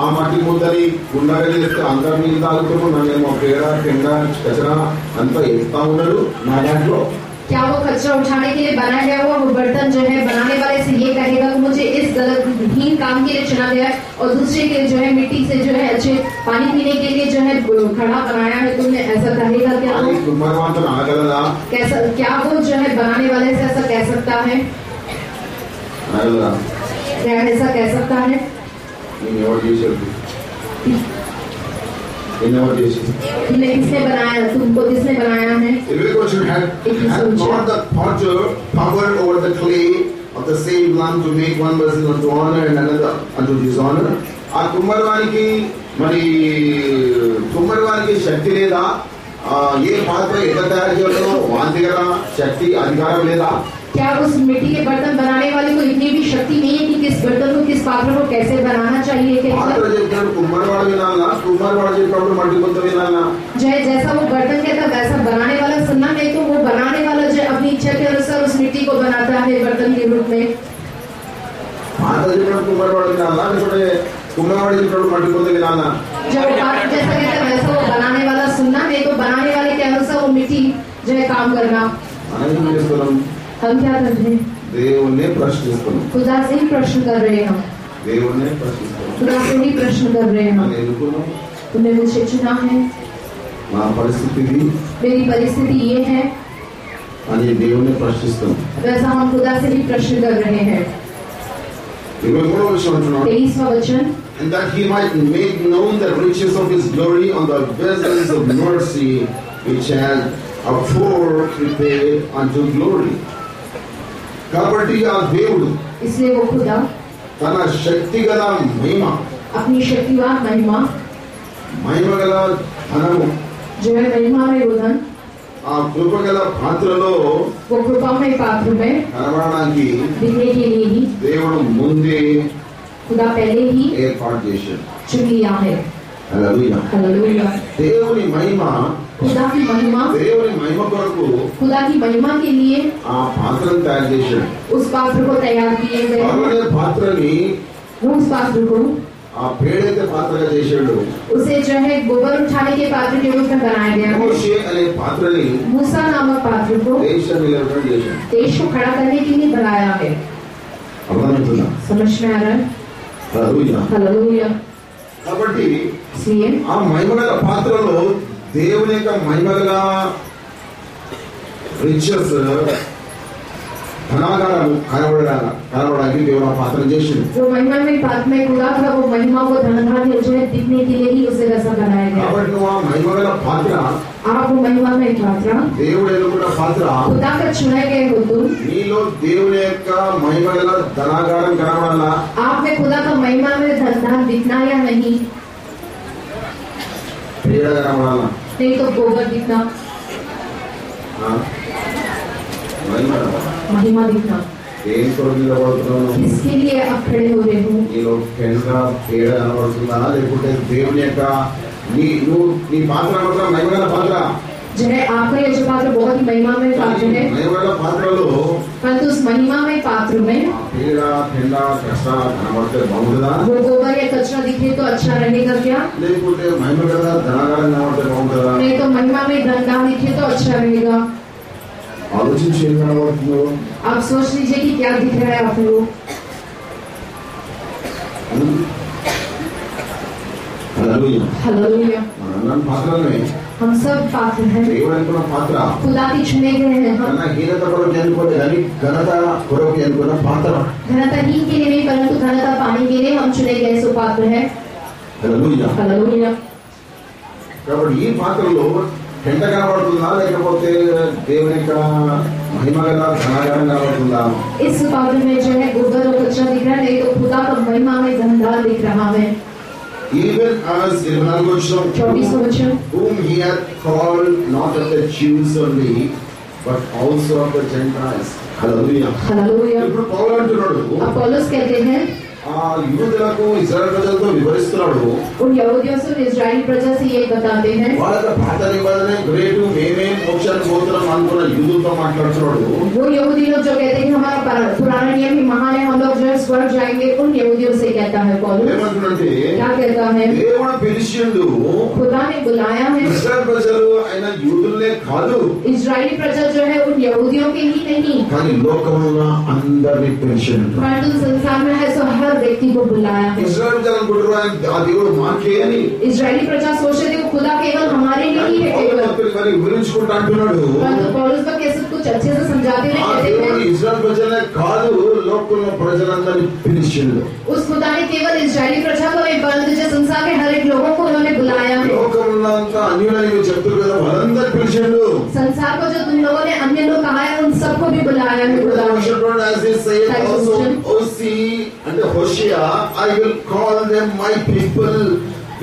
ఆ మట్టి ముద్దని కుండగా చేస్తే అందరి మీద తాగుతున్నావు, నన్నేమో పెండ కచరా అంతా ఎత్తా ఉన్నాడు నా దాంట్లో. क्या वो कचरा उठाने के लिए बनाया गया हुआ वो बर्तन जो है बनाने वाले से ये कहेगा कि मुझे इस गलतहीन काम के लिए चुना गया और दूसरे के जो है मिट्टी से जो है अच्छे पानी पीने के लिए जो है खड़ा बनाया है, तुमने ऐसा कहेगा क्या? कैसा क्या वो जो है बनाने वाले से ऐसा कह सकता है? क्या ऐसा कह सकता है? किसने बनाया? तुमको किसने बनाया है? Not the potter power over the clay of the same lump to make one vessel unto honor and another unto dishonor. ఆ కుమ్మరివానికి శక్తి లేదా? ఏ పాత్ర ఎట్లా తయారు చేయాలో వాని దగ్గర శక్తి అధికారం లేదా? क्या उस मिट्टी के बर्तन बनाने वाले को इतनी भी शक्ति नहीं है कि किस बर्तन को किस पात्र को कैसे बनाना चाहिए? जैसा वो बर्तन कहता वैसा बनाने वाला सुनना, नहीं तो वो बनाने वाला जो अपनी इच्छा के अनुसार उस मिट्टी को बनाता है बर्तन के रूप में. जब पात्र जैसा कहता वैसा वो बनाने वाला सुनना, नहीं तो बनाने वाले के अनुसार वो मिट्टी जो है काम करना. हम क्या कर रहे हैं? దేవుణ్ణి ప్రశ్నిస్తున్నాం. खुदा से ही प्रश्न कर रहे हैं. దేవుణ్ణి ప్రశ్నిస్తున్నాం. खुदा से ही प्रश्न कर रहे हैं. तुमने मुझे चुना है, నా పరిస్థితి मेरी परिस्थिति ये है, అని దేవుణ్ణి ప్రశ్నిస్తున్నాం. वैसा हम खुदा से ही प्रश्न कर रहे हैं. 23वां वचन, and that he might make known the riches of his glory on the vessels of mercy which had afore prepared unto glory. కాబట్టి ఆ దేవుడు इसलिए वो खुदा తన శక్తి గల మహిమ, अपनी शक्तिवान మహిమ గల ధనము, जो है महिमा में उधन, ఆ కృప గల పాత్రలో वो कृपामय पात्र में కనబడడానికి दिखने के लिए ही దేవుడు ముందే खुदा पहले ही ఏర్పాటు చేశాడు. चुन लिया है. హల్లెలూయా. हालेलुया. దేవుని మహిమ, खुदा की महिमा, దేవుని మహిమ కొరకు खुदा की महिमा के लिए ఆ పాత్రను తయారు చేశాడు. उस पात्र को तैयार किए गए. అదే పాత్రని उस पात्र को ఆ పేడైతే పాత్రగా చేశాడు. उसे जो है गोबर उठाने के पात्र के रूप में बनाया गया है. మోషే అనే పాత్రని मूसा नामक पात्र को దేశం నిలబెట్టడం చేశాడు. देश को खड़ा करने के लिए बनाया है. అర్థమవుతుందా? समझ में आ रहा है? హల్లెలూయా. हालेलुया. కాబట్టి इसलिए ఆ మహిమగల పాత్రలో దేవుని యొక్క మహిమగల రిచెస్ ధనాగారము కనబడడానికి దేవుడు ఆ పాత్ర చేసిండు. जो महिमा में पात्र में खुदा था वो महिमा को धनधान्य जो है दिखने के लिए ही उसे वैसा बनाया गया. కాబట్టి నువ్వు ఆ మహిమగల పాత్ర आप वो महिमामय पात्र, దేవుడు ఎన్నుకున్న పాత్ర, खुदा का चुने गए हो तुम। నీలో దేవుని యొక్క మహిమ గల ధనాగారం కనబడాలా? आप में खुदा का महिमामय धन दिखना या नहीं? పేడ కనబడాలా? नहीं तो गोबर दिखना, महिमा दिखना। ఏం కొరకు నిలబడుతున్నావు? किसके लिए आप खड़े हो रहे हो? నీలో పెండ పేడ కనబడుతుందా, లేకుంటే దేవుని యొక్క నీ పాత్ర మాత్రం మహిమ గల పాత్ర? जो है आपका ये जो पात्र बहुत ही महिमामय पात्र है, మహిమ గల పాత్రలో परंतु उस महिमामय पात्र में పేడ పెండ కష్ట కనబడితే బాగుంటుందా? वो गोबर या कचरा दिखे तो अच्छा रहेगा क्या? లేకుంటే మహిమ గల ధనాగారం కనబడితే బాగుంటుందా? नहीं तो महिमामय धन दिखे तो अच्छा रहेगा। ఆలోచించి ఏం కనబడుతుందో आप सोच लीजिए कि क्या दिख रहा है आपको। హల్లెలూయా. हालेलुया। మనందరం పాత్రలమే. हम सब पात्र हैं, దేవుడు అనుకున్న పాత్ర. खुदा की चुने गए हैं हम। కన్నా హీనత కొరకు అనుకోలే కానీ ఘనత కొరకు అనుకున్న పాత్ర. घनताहीन के लिए नहीं परंतु घनता पाने के लिए हम चुने गए सो पात्र है। హల్లెలూయా. हालेलुया। కాబట్టి ఈ పాత్రలో పెంట కనబడుతుందా, లేకపోతే దేవుని యొక్క మహిమ గల ధనాగారం కనబడుతుందా? इस पात्र में जो है गोबर और कचरा दिख रहा है, नहीं तो खुदा का महिमामय धनदार दिख रहा है। Even as 24वां वचन, whom he had called not of the Jews only but also of the Gentiles. Hallelujah. Hallelujah. ఇప్పుడు పౌలు అంటున్నాడు, अब पौलुस कहते हैं ఆ యూదులకు ఇశ్రాయేలు ప్రజలతో వివరిస్తున్నాడు, उन यहूदियों से इजराइली प्रजा से ये बताते हैं, వాళ్ళకి పాత నిబంధన గ్రేటు మేమే మోక్షానికి పోతున్నాం అనుకున్న యూదులతో మాట్లాడుతున్నాడు. वो यहूदी लोग जो कहते हैं हमारा पुराना नियम ही महान है, हम लोग जो है स्वर्ग जाएंगे, उन यहूदियों से कहता है पौलुस। ఏమంటున్నాడంటే क्या कहता है? దేవుడు పిలిచిండు खुदा ने बुलाया है ఇశ్రాయేలు ప్రజలు అయిన యూదులనే కాదు, इजराइली प्रजा जो है उन यहूदियों के ही नहीं కానీ లోకంలో అందరినీ పిలిచిండు. परंतु संसार में है सो हर व्यक्ति को बुलाया है। ఇశ్రాయేలు ప్రజలు అనుకుంటారు ఆ దేవుడు మాకే అని. इजराइली प्रजा सोचते थे वो खुदा केवल हमारे लिए ही है केवल, మరి వివరించుకుంటూ अंటున్నాడు, परंतु पौलुस का कैसे कुछ अच्छे से समझाते हुए ఆ कहते దేవుడు हैं ఇశ్రాయేలు ప్రజలనే కాదు లోకంలో ప్రజలందరినీ పిలిచిండు. उस खुदा ने केवल इजराइली प्रजा को नहीं परंतु जो संसार के हर एक लोगों को उन्होंने बुलाया है। లోకంలో అంతా అన్యులని చెప్తారు కదా, వాళ్ళందరూ పిలిచిండు. संसार को जो तुम लोगों ने अन्य लोग कहा है उन सबको भी बुलाया है खुदा ने। As they say also, Hosea and Hosea, I will call them my people,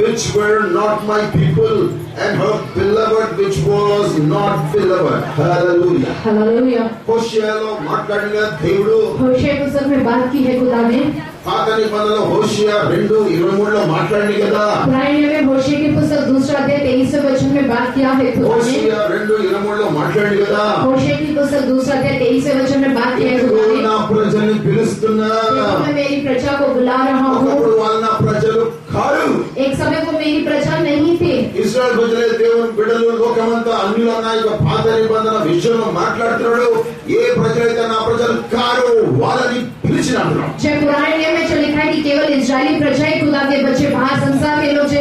which were not my people, and her beloved, which was not beloved. Hallelujah. Hallelujah. హోషేయలో మాట్లాడిన దేవుడు होशे पुस्तक में बात की है खुदा ने। పాత నిబంధనలో హోషేయ 2:23లో మాట్లాడింది కదా. पुराने नियम में होशे की पुस्तक 2 अध्याय 23वें वचन में बात किया है खुदा ने। హోషేయ 2:23లో మాట్లాడింది కదా. होशे की पुस्तक 2 अध्याय 23वें वचन में बात किया है खुदा ने। నా ప్రజల్ని పిలుస్తున్నా, देखो मैं मेरी प्रजा को बुला रहा हूँ। ఒకప్పుడు వాళ్ళ నా ప్రజలు కాదు. एक समय को मेरी प्रजा नहीं थे। ఇశ్రాయేలు ప్రజలే దేవుని బిడ్డలు, లోకమంతా అన్యులన్న యొక్క పాత నిబంధన విషయంలో మాట్లాడుతున్నాడు. ఏ ప్రజలైతే నా ప్రజలు కారు వాళ్ళని పిలిచిన అంటున్నాడు. जब पुराने नियम में जो लिखा है कि केवल इजरायली प्रजा ही खुदा के बच्चे, बाहर संसार के लोग जो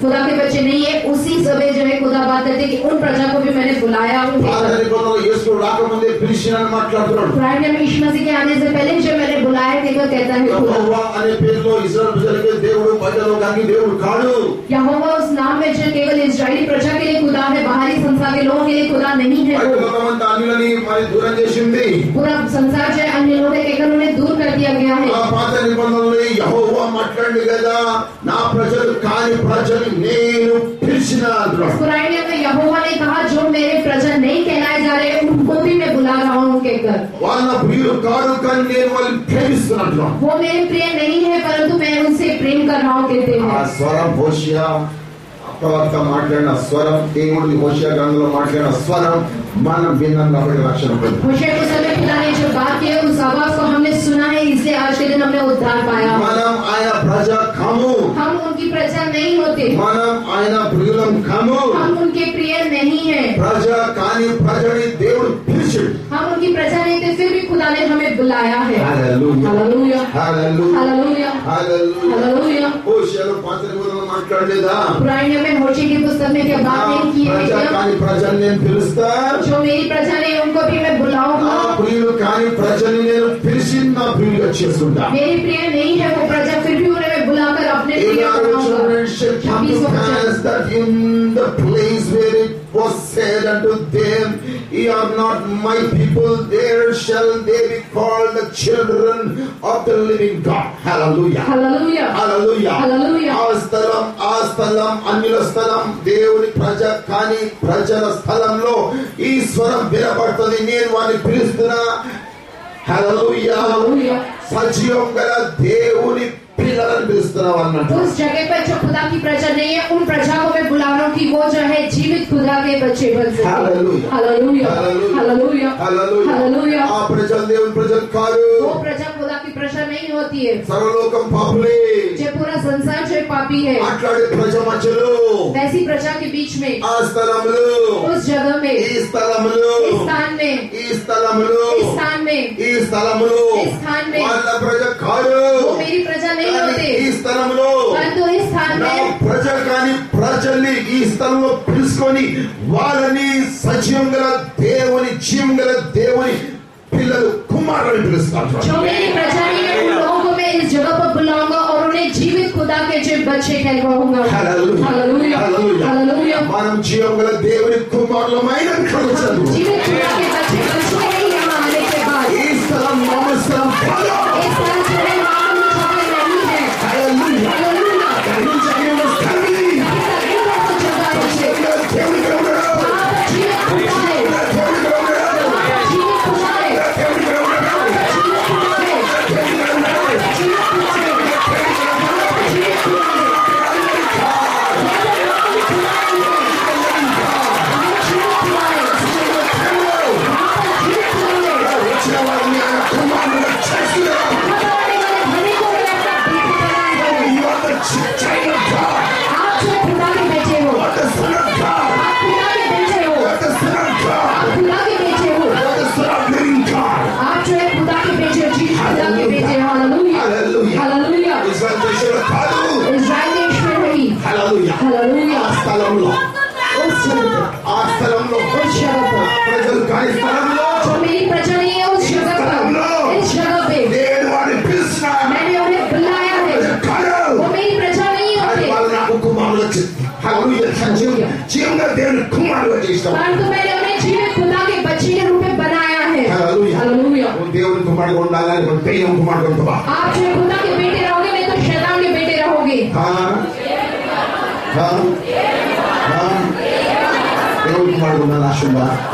खुदा के बच्चे नहीं है, उसी समय जो है खुदा बात करते कि उन प्रजा को भी मैंने बुलाया हूँ। పాత నిబంధనలో యేసు రాకముందే పిలిచిన అని మాట్లాడుతున్నాడు. पुराने नियम में यीशु मसीह के आने से पहले जो मैंने बुलाया केवल कहता है खुदा। యెహోవా అనే పేరులో ఇశ్రాయేలు ప్రజలకి దేవుడు, పరలోకానికి దేవుడు కాడు. यहोवा उस नाम में जो केवल इजरायली प्रजा के लिए खुदा है, बाहरी संसार के लोगों के लिए खुदा नहीं है। లోకమంతా అన్యులని మరి దూరం చేసింది. पूरा संसार जो है अन्य लोग कहकर उन्हें दूर कर दिया गया है। ఆ పాత నిబంధనలో యెహోవా మాట్లాడింది కదా, నా ప్రజలు కాని ప్రజలు నేను పిలిచిన అంటున్నాడు. पुराने नियम में यहोवा ने कहा जो मेरे प्रजा नहीं कहलाए जा रहे उनको भी मैं बुला रहा हूँ कहकर। వాళ్ళ ప్రియులు కాదు కానీ నేను వాళ్ళని ప్రేమిస్తున్నాను. वो मेरे प्रिय नहीं है परंतु मैं उनसे प्रेम कर रहा हूँ कहते ఆ हैं। స్వరం హోషేయ ప్రవక్త మాట్లాడిన స్వరం, దేవుడు హోషేయ గ్రంథంలో మాట్లాడిన స్వరం మనం విన్నాం కాబట్టి రక్షణ పొందాం. होशे को समय खुदा ने जो बात की है उस आवाज को हमने सुना है, इसलिए आज के दिन हमने उद्धार पाया। మనం ఆయన ప్రజ కాము, हम उनकी प्रजा नहीं होते, మనం ఆయన ప్రియులం కాము. हम उनके प्रिय नहीं है। ప్రజ కాని ప్రజని దేవుడు పిలిచాడు. हम उनकी प्रजा नहीं थे फिर भी खुदा ने हमें बुलाया है। హల్లెలూయా, hallelujah, hallelujah, hallelujah, hallelujah. Hallelujah. హోషేయలో పాత నిబంధనలో మాట్లాడలేదా, पुराने नियम में होशे की पुस्तक में क्या बात नहीं की है ప్రజ क्या? కాని ప్రజని నేను పిలుస్తా, जो मेरी प्रजा नहीं उनको भी मैं నా बुलाऊंगा। ప్రియులు కాని ప్రజని నేను పిలిచి నా ప్రియులుగా చేసుకుంటా. मेरी प्रिय नहीं है वो प्रजा फिर भी उन्हें मैं बुलाकर अपने In प्रिय our बनाऊंगा। children shall come to 26वां वचन। pass that in the place where it was said unto them, ye are not my people, there shall they be called the children of the living God. Hallelujah. Hallelujah. Hallelujah. Hallelujah. ఆ స్థలం అన్యుల స్థలం, దేవుని ప్రజ కాని ప్రజల స్థలంలో ఈ స్వరం వినబడుతుంది. నేను వారిని పిలుస్తున్నా. హల్లెలూయా. సజీవం గల దేవుని पिलर उस जगह पर जो खुदा की प्रजा नहीं है, उन प्रजा को मैं बुला रहा हूँ कि वो जो है जीवित खुदा के बच्चे बन सके. हालेलुया. हालेलुया. हालेलुया. हालेलुया. वो प्रजा खुदा की प्रजा नहीं होती है. सर्वलोकम पापुले. जो पूरा संसार जो पापी है. प्रजा मचलो. वैसी प्रजा के बीच में. उस जगह में. इस स्थान में. इस स्थान में. इस स्थान में. वो मेरी प्रजा नहीं होते. ఈ స్థలంలో నా ప్రజ కాని ప్రజల్ని ఈ స్థలంలో పిలుచుకొని వాళ్ళని సజీవం గల దేవుని జీవం గల దేవుని పిల్లలు కుమారుని పిలుస్తారు. जो मेरी प्रजा नहीं है, उन लोगों को मैं इस जगह पर बुलाऊंगा और उन्हें जीवित खुदा के जो बच्चे कहलाऊंगा. हालेलुया. हालेलुया. हालेलुया. మనం జీవం గల దేవుని కుమారులమైన కలుగుతాము. जीवित खुदा के बच्चे बन चुके हैं. यहाँ आने के बाद ఈ స్థలం మామూలు కాదు. इस స్థలం जो है मामूली जगह नहीं है. हालेलुया. हालेलुया. ఈ జగము స్థలం मैंने उन्हें जीवित खुदा के बच्चे के रूप में बनाया है. हालेलुया. आप जो खुदा के बेटे रहोगे, नहीं तो शैतान के बेटे रहोगे.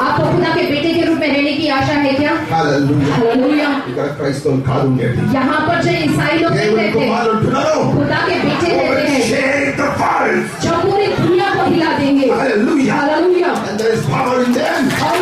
आपको खुदा के बेटे के रूप में रहने की आशा है क्या? हालेलुया. यहाँ पर जो ईसाई लोग रहते हैं, खुदा के बेटे रहते हैं जो पूरी दुनिया को हिला देंगे. हालेलुया. और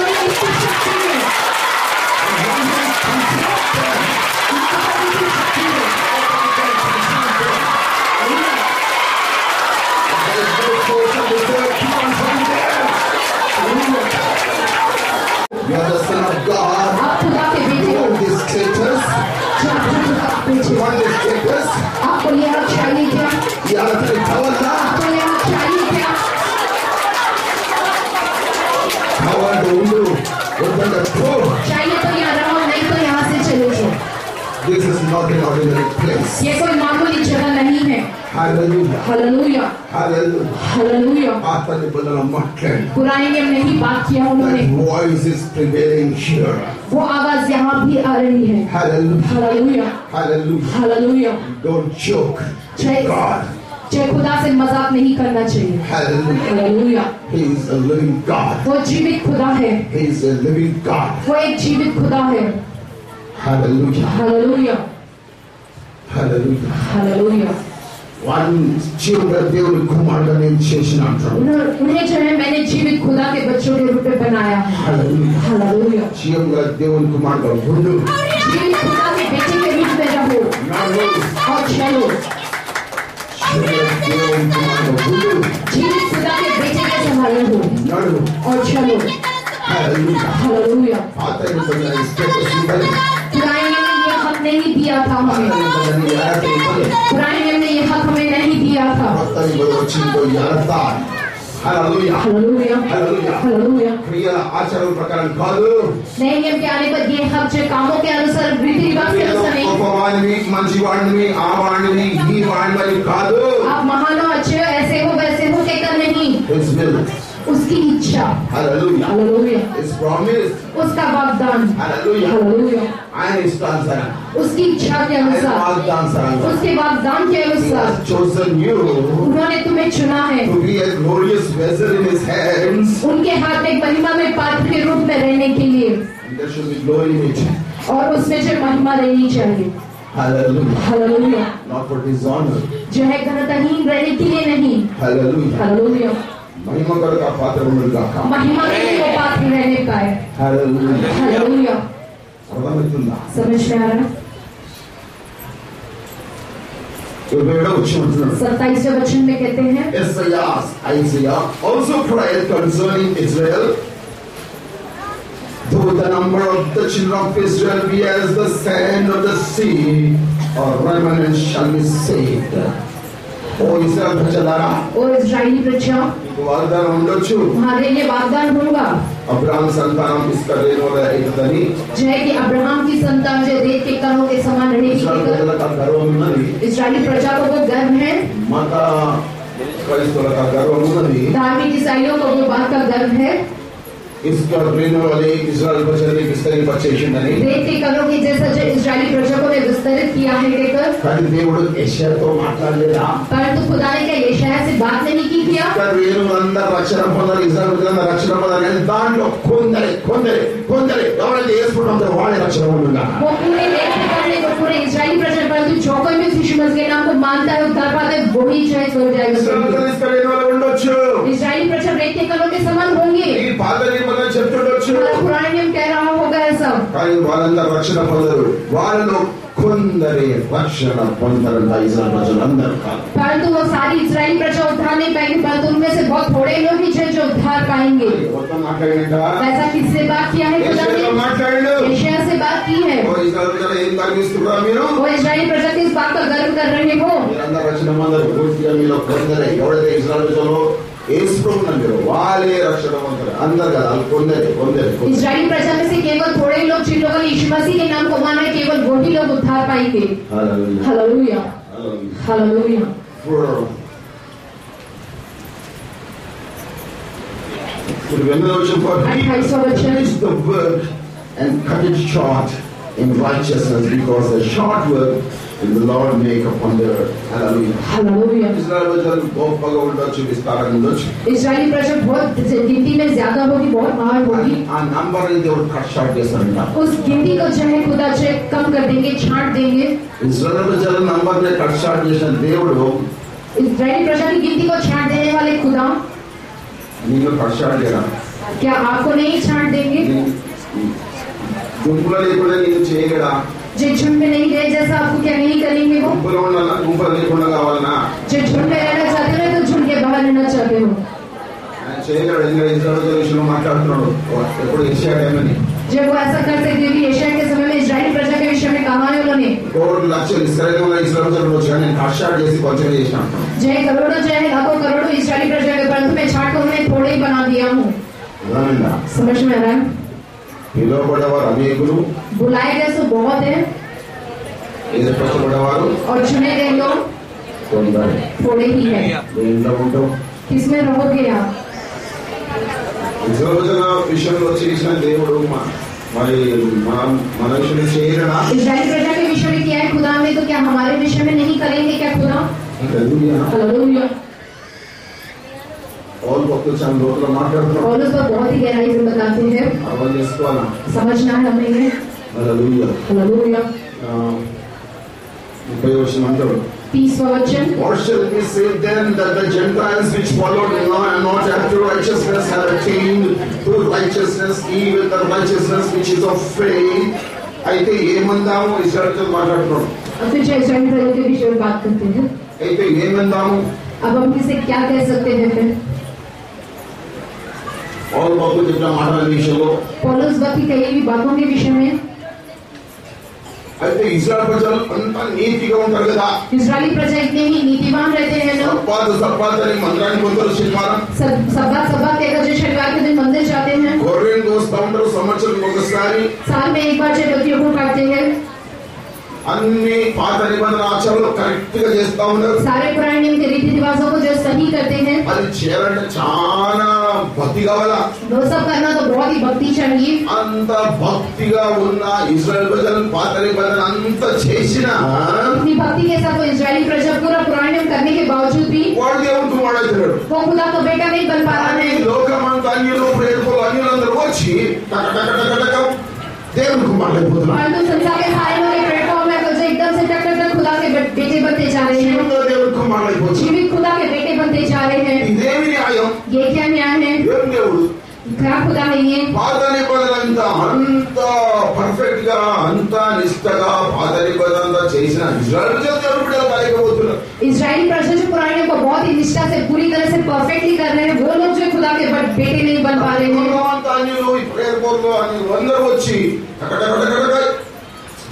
You are the son of God. आप खुदा के बेटे हो. This status. आपको ये हक चाहिए क्या? आपको ये हक चाहिए क्या? चाहिए तो यहाँ रहो, नहीं तो यहाँ से चले जाओ. This is not an ordinary place. ये कोई मामूली जगह नहीं है. Hallelujah. Hallelujah. Hallelujah. Hallelujah. आपने बोला मत पुराने नियम नहीं बात किया उन्होंने. That voice is prevailing here. वो आवाज यहाँ भी आ रही है. Hallelujah. Hallelujah. Hallelujah. Hallelujah. Don't joke. God. जय खुदा से मजाक नहीं करना चाहिए. Hallelujah. Hallelujah. He is a living God. वो जीवित खुदा है. He is a living God. वो एक जीवित खुदा है. Hallelujah. Hallelujah. Hallelujah. Hallelujah. One children దేవుని కుమారుడు నేను చేసినాను. उन्हें जो है मैंने जीवित खुदा के बच्चों के रूप में बनाया है. Hallelujah. Hallelujah. జీవంగా దేవుని కుమారుడు ఉండు. जीवित खुदा के बेटे के रूप में रहो. और चलो. దేవుని కుమారుడు ఉండు. जीवित खुदा के बेटे के समान हो. और चलो. Hallelujah. Hallelujah. आता है तो मैं स्टेटस निकाले. पुराने नियम ने ये हक नहीं दिया था हमें. पुराने नियम ने ये हक हमें नहीं दिया था. Hallelujah. Hallelujah. Hallelujah. Hallelujah. क्रिया आचरण प्रकार कादू. नए नियम के आने पर ये हक जो कामों के अनुसार रीति रिवाज के अनुसार नहीं. उपवाणी मंची वाणी आवाणी ही वाणी कादू. आप महान हो, अच्छे हो, ऐसे हो वैसे हो कहकर नहीं. His will. उसकी इच्छा, Hallelujah. Hallelujah, His promise. उसका वाग्दान, Hallelujah. हालेलुया, ఆయన ఇష్టానుసారం, उसकी इच्छा के ఆయన अनुसार, వాగ్దానుసారంగా उसके वाग्दान के He अनुसार has chosen you उन्होंने तुम्हें चुना है to be a glorious vessel in His hands. उनके हाथ में महिमा में पात्र के रूप में रहने के लिए, And there should be glory in it. और उसमें जो महिमा रहनी चाहिए, Hallelujah. Hallelujah, Not for dishonor. जो है घनताहीन रहने के लिए नहीं, Hallelujah. हालेलुया, महिमा कर का पात्र बनने का महिमा के लिए वो पात्र रहने पाए, Hallelujah. हालेलुया, అర్థమవుతుందా? समझ में आ रहा है? 27वें वचन में कहते हैं, Isaiah also cried concerning Israel, though the number of the children of Israel be as the sand of the sea, or remnant shall be saved. ఓ ఇశ్రాయేలు ప్రజలారా, ओ इस्राएली प्रजा, మీకు వాగ్దానం ఉండొచ్చు, तुम्हारे लिए वाग्दान होगा, అబ్రహాం సంతానం ఇస్రాయేలు అవుతుందని, जो है कि अब्राहम की संतान जो रेत के कणों के समान रहेगी, ఇశ్రాయేలు ప్రజలకు ఆ గర్వం ఉన్నది, इस्राएली प्रजा को वो गर्व है, మత క్రైస్తవులకు ఆ గర్వం ఉన్నది. धार्मिक ईसाइयों को वो बात का गर्व है, इसके और प्रेम वाले इस्राएल प्रजల్ని విస్తరింపచేసిందని, रेत के कणों के जैसा जो इस्राएली प्रजा को ने विस्तरित किया है कहकर, కానీ దేవుడు యెషయాతో మాట్లాడలేదా? परंतु खुदा ने क्या यशायाह से बात नहीं की किया? ఇస్రాయేలులందరూ రక్షణ పొందాలి, ఇస్రాయేల్ ప్రజలందరూ రక్షణ పొందాలి, కానీ దాంట్లో కొందరే ఎవరైతే యేసుకుంటారో వాళ్ళే రక్షణ పొందుతారు. वो पूरे रेत के कणों को पूरे इस्राएली प्रजा, परंतु जो कोई भी यीशु मसीह के नाम को मानता है उद्धार पाता है, वही जो है स्वर्ग जाएगा। ఉండొచ్చు, इस्राएली प्रजा रेत के कणों के समान होंगे, ఈ పాత నిబంధన చెప్తుండొచ్చు, पुराने नियम कह रहा होगा ऐसा, కానీ వాళ్ళందరూ రక్షణ పొందరు. వాళ్ళలో కొందరే రక్షణ పొందరంట, ఇస్రాయేల్ ప్రజలందరూ కాదు. परंतु वो सारी इस्राएली प्रजा उद्धार नहीं पाएंगे, परंतु उनमें से बहुत थोड़े लोग ही हैं जो उद्धार पाएंगे। మొత్తం మాట్లాడినట్ట, वैसा किससे बात किया है खुदा ने? యెషయాతో మాట్లాడాడు. यशायाह से बात की है। ఓ ఇస్రాయేల్ ప్రజలు ఏం గర్విస్తున్నారు మీరు? वो इस्राएली प्रजा की इस बात का गर्व कर रहे हो, మీరందరూ రక్షణ పొందరు. పూర్తిగా మీలో కొందరే, ఎవరైతే ఇస్రాయేల్ ప్రజలు యేసు ప్రభువుని నమ్మారో వాళ్ళే రక్షణ పొందరు. అందరు కదా, వాళ్ళు కొందరే. इस्राएली प्रजा में से केवल थोड़े लोग जिन लोगों ने यीशु मसीह के नाम को माना है, केवल वही लोग उद्धार पाएंगे। Hallelujah. Hallelujah, hallelujah. Finish the work and cut it short in righteousness, because the short work will the Lord make upon the earth. Hallelujah. Hallelujah. Israel ప్రజలు గొప్పగా ఉండొచ్చు, విస్తారంగా ఉండొచ్చు. इस्राएली प्रजा बहुत गिनती में ज्यादा होगी, बहुत महान होगी। ఆ నంబర్ ని దేవుడు కట్ షార్ట్ చేస్తాడంట. उस गिनती को जो है खुदा जो है कम कर देंगे, छांट देंगे। ఇజ్రాయెల్ ప్రజల నంబర్ ని కట్ షార్ట్ చేసిన దేవుడు इस्राएली प्रजा की गिनती को छांट देने वाले खुदा నిన్ను కట్ షార్ట్ చేయరా? क्या आपको नहीं छांट देंगे? గుంపులో లేకుండా నేను చేయగడా? जो झुंड में नहीं रहे जैसा आपको क्या नहीं करेंगे? वो గుంపులో ఉండాలా, గుంపులో లేకుండా కావాలన్నా जो झुंड में रहना चाहते हो तो झुंड के बाहर रहना चाहते हो। ఆయన చేయగలడు. ఎందుకంటే ఇజ్రాయెల్ ప్రజల విషయంలో మాట్లాడుతున్నాడు ఎప్పుడు యెషయా టైం అని. जब वो ऐसा कर सकते हैं, यशायाह के समय में इस्राएली प्रजा के विषय में कहा है उन्होंने, కోటి లక్షలు ఇస్రాయేల్ ఉన్న ఇస్రాయేల్ ప్రజలు వచ్చి కానీ నేను కట్ షార్ట్ చేసి కొంచెం చేసినాను. जय करोड़ों जय लाखों करोड़ों इस्राएली प्रजा के, परंतु मैं छाट कर उन्हें थोड़े ही बना दिया हूँ। అర్థమైందా? समझ में आ रहा है? పిలువబడేవారు అనేకులు, बुलाए गए तो बहुत है, ఏర్పరచబడేవారు और चुने गए लोग కొందరే. थोड़े ही है। దేంట్లో ఉంటాం? किसमें रहोगे आप? ఇస్రాయేల్ ప్రజల విషయంలో చేసిన దేవుడు మరి మన విషయంలో చేయడా? इस्राएली प्रजा के विषय में किया है खुदा ने, तो क्या हमारे विषय में नहीं करेंगे क्या खुदा? हालेलुया। और भक्तों చాలా లోతుగా మాట్లాడుతున్నాం. और उस पर बहुत ही गहराई से बताते हैं, అర్థం చేసుకోవాలా? समझना है हमें। హల్లెలూయా. हालेलुया। 30వ వచనం అంటాడు, 30वां वचन, What shall we say then, that the Gentiles which followed not after righteousness have attained to righteousness, even the righteousness which is of faith? అయితే ఏమందాము? ఇస్రాయేల్ మాట్లాడుతున్నాడు. अब फिर इस्राएली प्रजा के विषय में बात करते हैं। అయితే ఏమందాము? अब हम इसे क्या कह सकते हैं फिर? और బాబు చెప్పిన మాటల విషయంలో पौलुस बाकी कई भी बातों के विषय में, అయితే ఇజ్రాయెల్ ప్రజలు అంత నీతిగా ఉంటారు కదా. इस्राएली प्रजा इतने ही नीतिवान रहते हैं लोग। సబ్బాతని మందిరానికి పోతారు, శనివారం सब्बात कहकर जो शनिवार के दिन मंदिर जाते हैं, గొర్రెని కోస్తా ఉంటారు, సంవత్సరం ఒకసారి साल में एक बार जो बकरियों को काटते हैं, అన్ని పాత నిబంధన ఆచారాలు కరెక్ట్ గా చేస్తా ఉన్నారు. सारे पुराने नियम के रीति रिवाजों को जो सही करते हैं, అది చేయాలంటే చాలా భక్తి కావాలా. वो सब करना तो बहुत ही भक्ति चाहिए. అంత భక్తిగా ఉన్న ఇజ్రాయెల్ ప్రజలు పాత నిబంధన అంత చేసినా इतनी भक्ति के साथ वो इजरायली प्रजा पूरा पुराने नियम करने के बावजूद भी వాడు దేవుడు కుమారుడు. वो खुदा का बेटा नहीं बन पा रहा है. లోకమంతా అన్యులు ప్రేరకులు అన్యులందరూ వచ్చి టక టక టక టక దేవుడు కుమారుడు అయిపోతున్నారు. परंतु संसार के सारे लोग एक प्लेटफॉर्म में तो एकदम से टक टक टक खुदा के बेटे बनते जा रहे हैं. దేవుడు కుమారుడు అయిపోతున్నారు. जीवित खुदा के बेटे बनते जा रहे हैं. ఇదేమి న్యాయం? ये क्या न्याय है? ఏం దేవుడు क्या खुदा नहीं है? పాత నిబంధన అంత పర్ఫెక్ట్ గా అంత నిష్ఠగా పాత నిబంధన చేసిన ఇజ్రాయెల్ ప్రజలు దేవుడు బిడ్డలు కాలేకపోతున్నారు. इजरायली प्रजा जो पुराने नियम को बहुत ही निष्ठा से पूरी तरह से परफेक्टली कर रहे हैं, वो लोग जो खुदा के बेटे नहीं बन पा रहे हैं. అన్యులు ఈ ప్రేరకులు అన్యులు అందరూ వచ్చి టక టక టక టక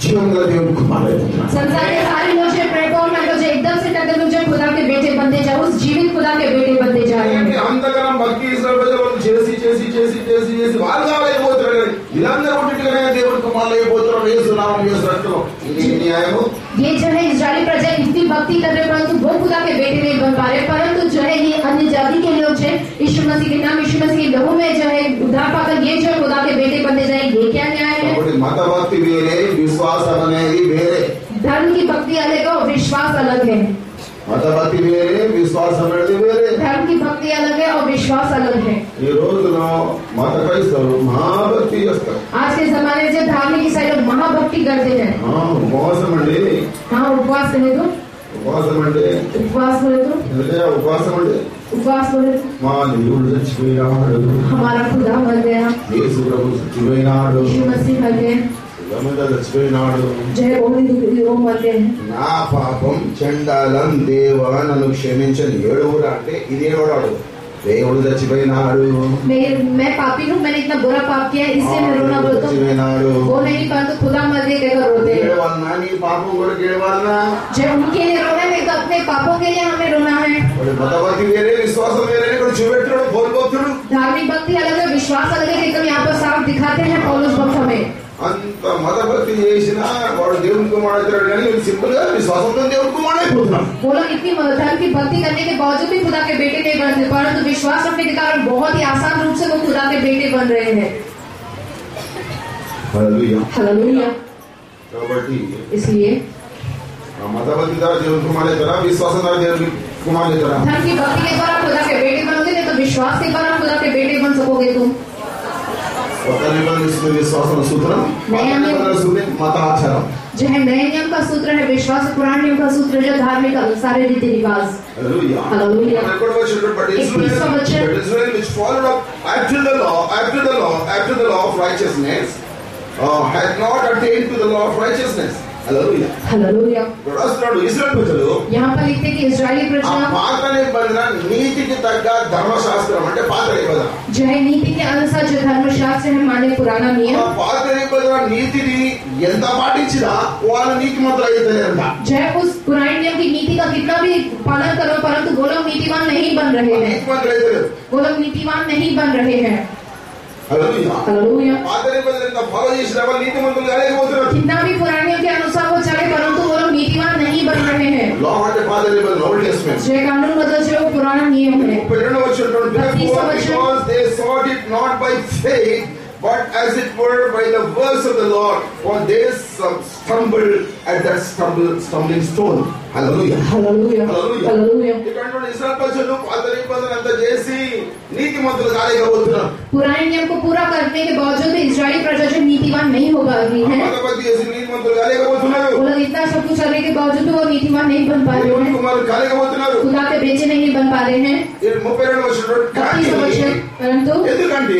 జీవంగా దేవుడు కుమారుడు అయిపోతున్నారు. संसार के सारे लोग जो प्लेटफॉर्म में जो एकदम से टक टक जो खुदा के बेटे बनते जा, उस जीवित खुदा के बेटे बनते जा रहे हैं. అంతకన్నా భక్తి ఇజ్రాయెల్ ప్రజలు చేసి చేసి చేసి చేసి చేసి వాళ్ళు కాలేకపోతున్నారు. వీళ్ళందరూ ఉంటే దేవుడు కుమారుడు అయిపోతున్నారు. యేసునామం యేసు రక్తం. ఇది న్యాయము. ये जो है इजरायली प्रजा इतनी भक्ति कर रहे हैं, परंतु वो खुदा के बेटे नहीं बन पा रहे. परंतु जो है ये अन्य जाति के लोग जो यीशु मसीह के नाम यीशु मसीह के लहू में जो है उद्धार पाकर ये जो खुदा के बेटे बनते जाए, ये क्या न्याय है? మత భక్తి వేరే, విశ్వాసం అనేది వేరే. धर्म की भक्ति अलग है और विश्वास अलग है. మత భక్తి వేరే, విశ్వాసం అనేది వేరే. धर्म की भक्ति अलग है और विश्वास अलग है. ఈ రోజులో మత క్రైస్తవులు మహాభక్తి చేస్తారు. आज के जमाने से धार्मिक ईसाई लोग महाभक्ति करते हैं. ఉపవాసం అండి. हाँ, उपवास करे तो ఉపవాసం అంటే उपवास करे तो ఉపవాసం అంటే उपवास करे तो మా దేవుడు చచ్చిపోయినాడు, हमारा खुदा मर गया, యేసు ప్రభు చచ్చిపోయినాడు, यीशु मसीह मर गए, చచ్చిపోయినాడు, जय वो मर गए हैं. నా పాపం చండాలం దేవా నన్ను క్షమించని ఏడుగురా అంటే ఇది ఏడవడాడు. దేవుడు చచ్చిపోయినాడు, मैं पापी हूँ, मैंने इतना बुरा पाप किया है, इसलिए मैं रोना बोलता हूँ. చచ్చిపోయినాడు. वो नहीं, परंतु खुदा मर गए कहकर रोते हैं. ఏడవన్నా నీ పాపం కూడా ఏడవన్నా. जय उनके लिए रोना है, तो अपने पापों के लिए हमें रोना है. మత భక్తి వేరే, విశ్వాసం వేరే. ఇక్కడ చూపెట్టాడు పోల్పోతుడు. धार्मिक भक्ति अलग है, विश्वास अलग है. एकदम यहाँ पर साफ दिखाते हैं पौलुस भक्त हमें. అంత మత భక్తి చేసినా వాడు దేవుని కుమారుడు కానీ సింపుల్ గా విశ్వాసంతో దేవుని కుమారుడు అయిపోతున్నాడు. वो लोग इतनी धर्म की भक्ति करने के बावजूद भी खुदा के बेटे नहीं बनते, परंतु विश्वास रखने के कारण बहुत ही आसान रूप से वो खुदा के बेटे बन रहे हैं. हालेलुया. కాబట్టి इसलिए మత భక్తి ద్వారా దేవుని కుమారుడు అవుతారా, విశ్వాసం ద్వారా దేవుని కుమారుడు అవుతారా? धर्म की भक्ति के द्वारा खुदा के बेटे बनोगे, नहीं तो विश्वास के द्वारा खुदा के बेटे बन सकोगे तुम. కొత్త నిబంధన విశ్వాసం సూత్రం, పాత నిబంధన సూత్రం మత ఆచారం. जो है नए नियम का सूत्र है विश्वास, पुराने नियम का सूत्र जो धार्मिक सारे रीति रिवाज. Hallelujah. But Israel which followed up after the law of righteousness had not attained to the law of righteousness. Hallelujah. Hallelujah. Israel ప్రజలు यहाँ पर लिखते हैं कि इजरायली प्रजा పాత నిబంధన నీతికి తగ్గ ధర్మశాస్త్రం అంటే పాత నిబంధన, जो है नीति के अनुसार जो धर्मशास्त्र है माने पुराना नियम, పాత నిబంధన నీతిని ఎంత పాటించినా వాళ్ళు నీతిమంతులు అయితేనేంట. जो है उस पुराने नियम की नीति का कितना भी पालन करो, परंतु वो लोग नीतिवान नहीं बन रहे हैं. నీతిమంతులు అయితేలేదు. वो लोग नीतिवान नहीं बन रहे हैं. హల్లెలూయా. हालेलुया. పాత నిబంధన ఎంత ఫాలో చేసినా వాళ్ళు నీతిమంతులు కాలేకపోతున్నారు. कितना भी पुराने नियम के अनुसार वो चले, परंतु वो लोग नीतिवान नहीं बन रहे हैं. లా అంటే పాత నిబంధన, ఓల్డ్ టెస్టమెంట్. जो कानून मतलब जो पुराना नियम है. Because they sought it not by faith, but as it were by the words of the Lord, for they stumbled at that stumbling stone. Hallelujah. Hallelujah. Hallelujah. ఇక్కడ ఇశ్రాయేలు ప్రజలు పాత నిబంధన అంతా చేసి నీతిమంతులు కాలేకపోతున్నారు. पुराने नियम को पूरा करने के बावजूद भी इजरायली प्रजा जो नीतिवान नहीं हो पा रही है, మత భక్తి చేసి నీతిమంతులు కాలేకపోతున్నారు. वो लोग इतना सब कुछ करने के बावजूद भी वो नीतिवान नहीं बन पा रहे దేవుని हैं, కుమారులు కాలేకపోతున్నారు. खुदा के बेटे नहीं बन पा रहे हैं. 32వ వచనం కానీ परंतु ఎందుకంటే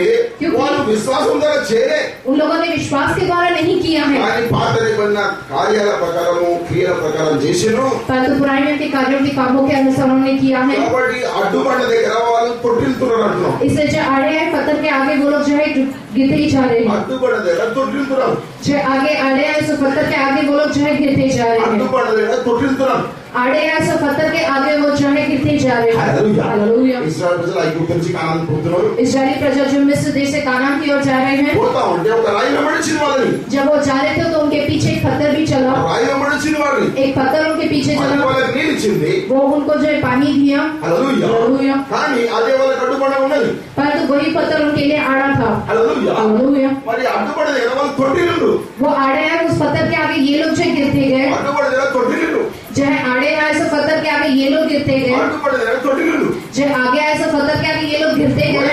వాళ్ళు విశ్వాసం ద్వారా చేయలే, उन लोगों ने विश्वास के द्वारा नहीं किया है, కానీ పాత నిబంధన కార్యాల ప్రకారము క్రియల ప్రకారం చేసిను. परंतु पुराने नियम के कार्यों के कामों के अनुसार उन्होंने किया है. కాబట్టి అడ్డుబండ దగ్గర వాళ్ళు తొట్టిల్తున్నారు అంటున్నాం. इससे जो आड़े हैं पत्थर के आगे वो लोग जो है गिरते ही जा रहे हैं. అడ్డుబండ దగ్గర తొట్టిల్తున్నారు. जो आगे आड़े हैं, सो पत्थर के आगे वो लोग जो है गिरते ही जा रहे हैं. అడ్డుబండ దగ్గర తొట్టిల్తున్నారు. आड़े ऐसे पत्थर के आगे वो जो है गिरते जा रहे हैं। हालेलुया। ఇశ్రాయేలు ప్రజలు ఐగుప్తు నుంచి కానాను పోతున్నారు। इस्राएली प्रजा जो मिस्र देश से कानान की ओर जा रहे हैं। పోతా ఉంటే ఒక రాయి వెంబడించిన వాళ్ళని, जब वो जा रहे थे तो उनके पीछे एक पत्थर भी चला। రాయి వెంబడించిన వాళ్ళని, एक पत्थर उनके पीछे चला, వాళ్ళకి నీళ్ళు ఇచ్చింది। वो उनको जो है पानी दिया। हालेलुया। हालेलुया। కానీ అదే వాళ్ళకి అడ్డుపడ ఉన్నది। परंतु वही पत्थर उनके लिए आड़ा था। हालेलुया। हालेलुया। మరి అడ్డుపడేది కదా వాళ్ళు తొట్టిల్లు। वो आड़े है उस पत्थर के आगे ये लोग जो गिरते गए। అడ్డుపడేది కదా తొట్టిల్లు। जो है आड़े है ऐसे पत्थर के आगे ये लोग गिरते गए। అడ్డుపడేది కదా తొట్టిల్లు। जो आगे ऐसे पत्थर के आगे ये लोग गिरते गए।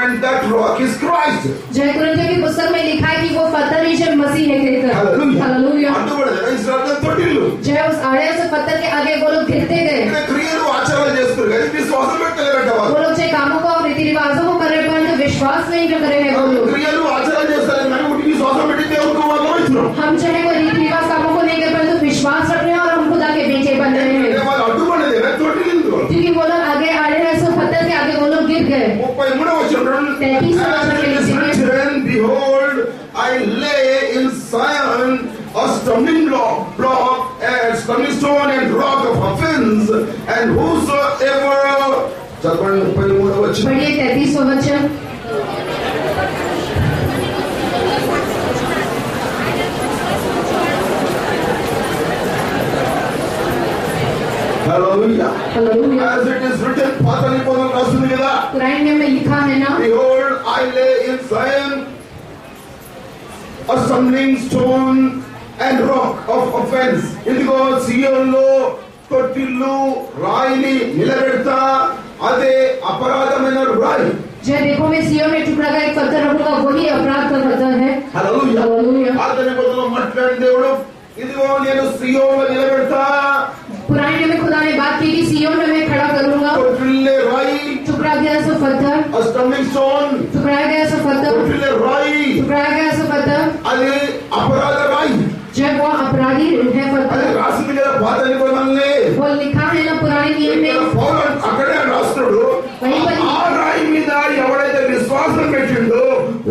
and that rock is Christ. जो कुरिन्थियों की पुस्तक में लिखा है कि वो पत्थर ही जो मसीह है कहकर। हालेलुया। అడ్డుపడేది కదా ఇశ్రాయేలు తొట్టిల్లు। जो है उस आड़े से पत्थर के आगे वो लोग गिरते गए। క్రియలు ఆచరణ చేస్తారు కానీ విశ్వాసం పెట్టలేరట వాళ్ళు। वो लोग जो कामों को और रीति रिवाजों को कर रहे हैं तो विश्वास नहीं जो करे हैं वो लोग। క్రియలు ఆచరణ చేస్తారు కానీ ఉనికి విశ్వాసం పెట్టి దేవునికి వాళ్ళం ఇస్తున్నాం। हम जो है वो रीति रिवाज कामों को नहीं कर रहे तो विश्वास रख रहे हैं और हम खुदा के बेटे बन रहे हैं। వాళ్ళు అడ్డుపడేది కదా తొట్టిల్లు। क्योंकि वो लोग आगे आड़े ऐसे पत्थर के आगे वो लोग गिर गए। 33వ వచనం, behold, I lay in Zion a stumbling block, a stumbling stone and rock of offense, and whosoever, చదవండి 33వ వచనం, पढ़िए 33वां वचन। Hallelujah. Hallelujah. As it is written, పాత నిబంధనలో రాస్తుంది కదా, कुरान में लिखा है ना, behold, I lay in Zion a stumbling stone and rock of offense. ఇదిగో సియోనులో తొట్టిల్లు రాయిని నిలబెడతా, అదే అపరాధమైన రాయి। जो देखो मैं सियोन में टुकड़ा का एक पत्थर रखूंगा वही अपराध का पत्थर है। హల్లెలూయా। हालेलुया। పాత నిబంధనలో మాట్లాడిన దేవుడు, ఇదిగో నేను సియోనులో నిలబెడతా, पुराने में खुदा ने बात की कि सियोन में मैं खड़ा करूंगा తొట్టిల్లే రాయి, टुकड़ा गया सो पत्थर, a stumbling stone, टुकड़ा गया सो पत्थर, తొట్టిల్లే రాయి, टुकड़ा गया सो पत्थर, అది అపరాధ రాయి। जब वो अपराधी है అది पत्थर, రాసింది కదా పాత నిబంధనలే। वो लिखा है ना पुराने नियम में। పౌలు అక్కడే రాస్తున్నాడు, ఆ రాయి మీద ఎవడైతే విశ్వాసం పెట్టిండో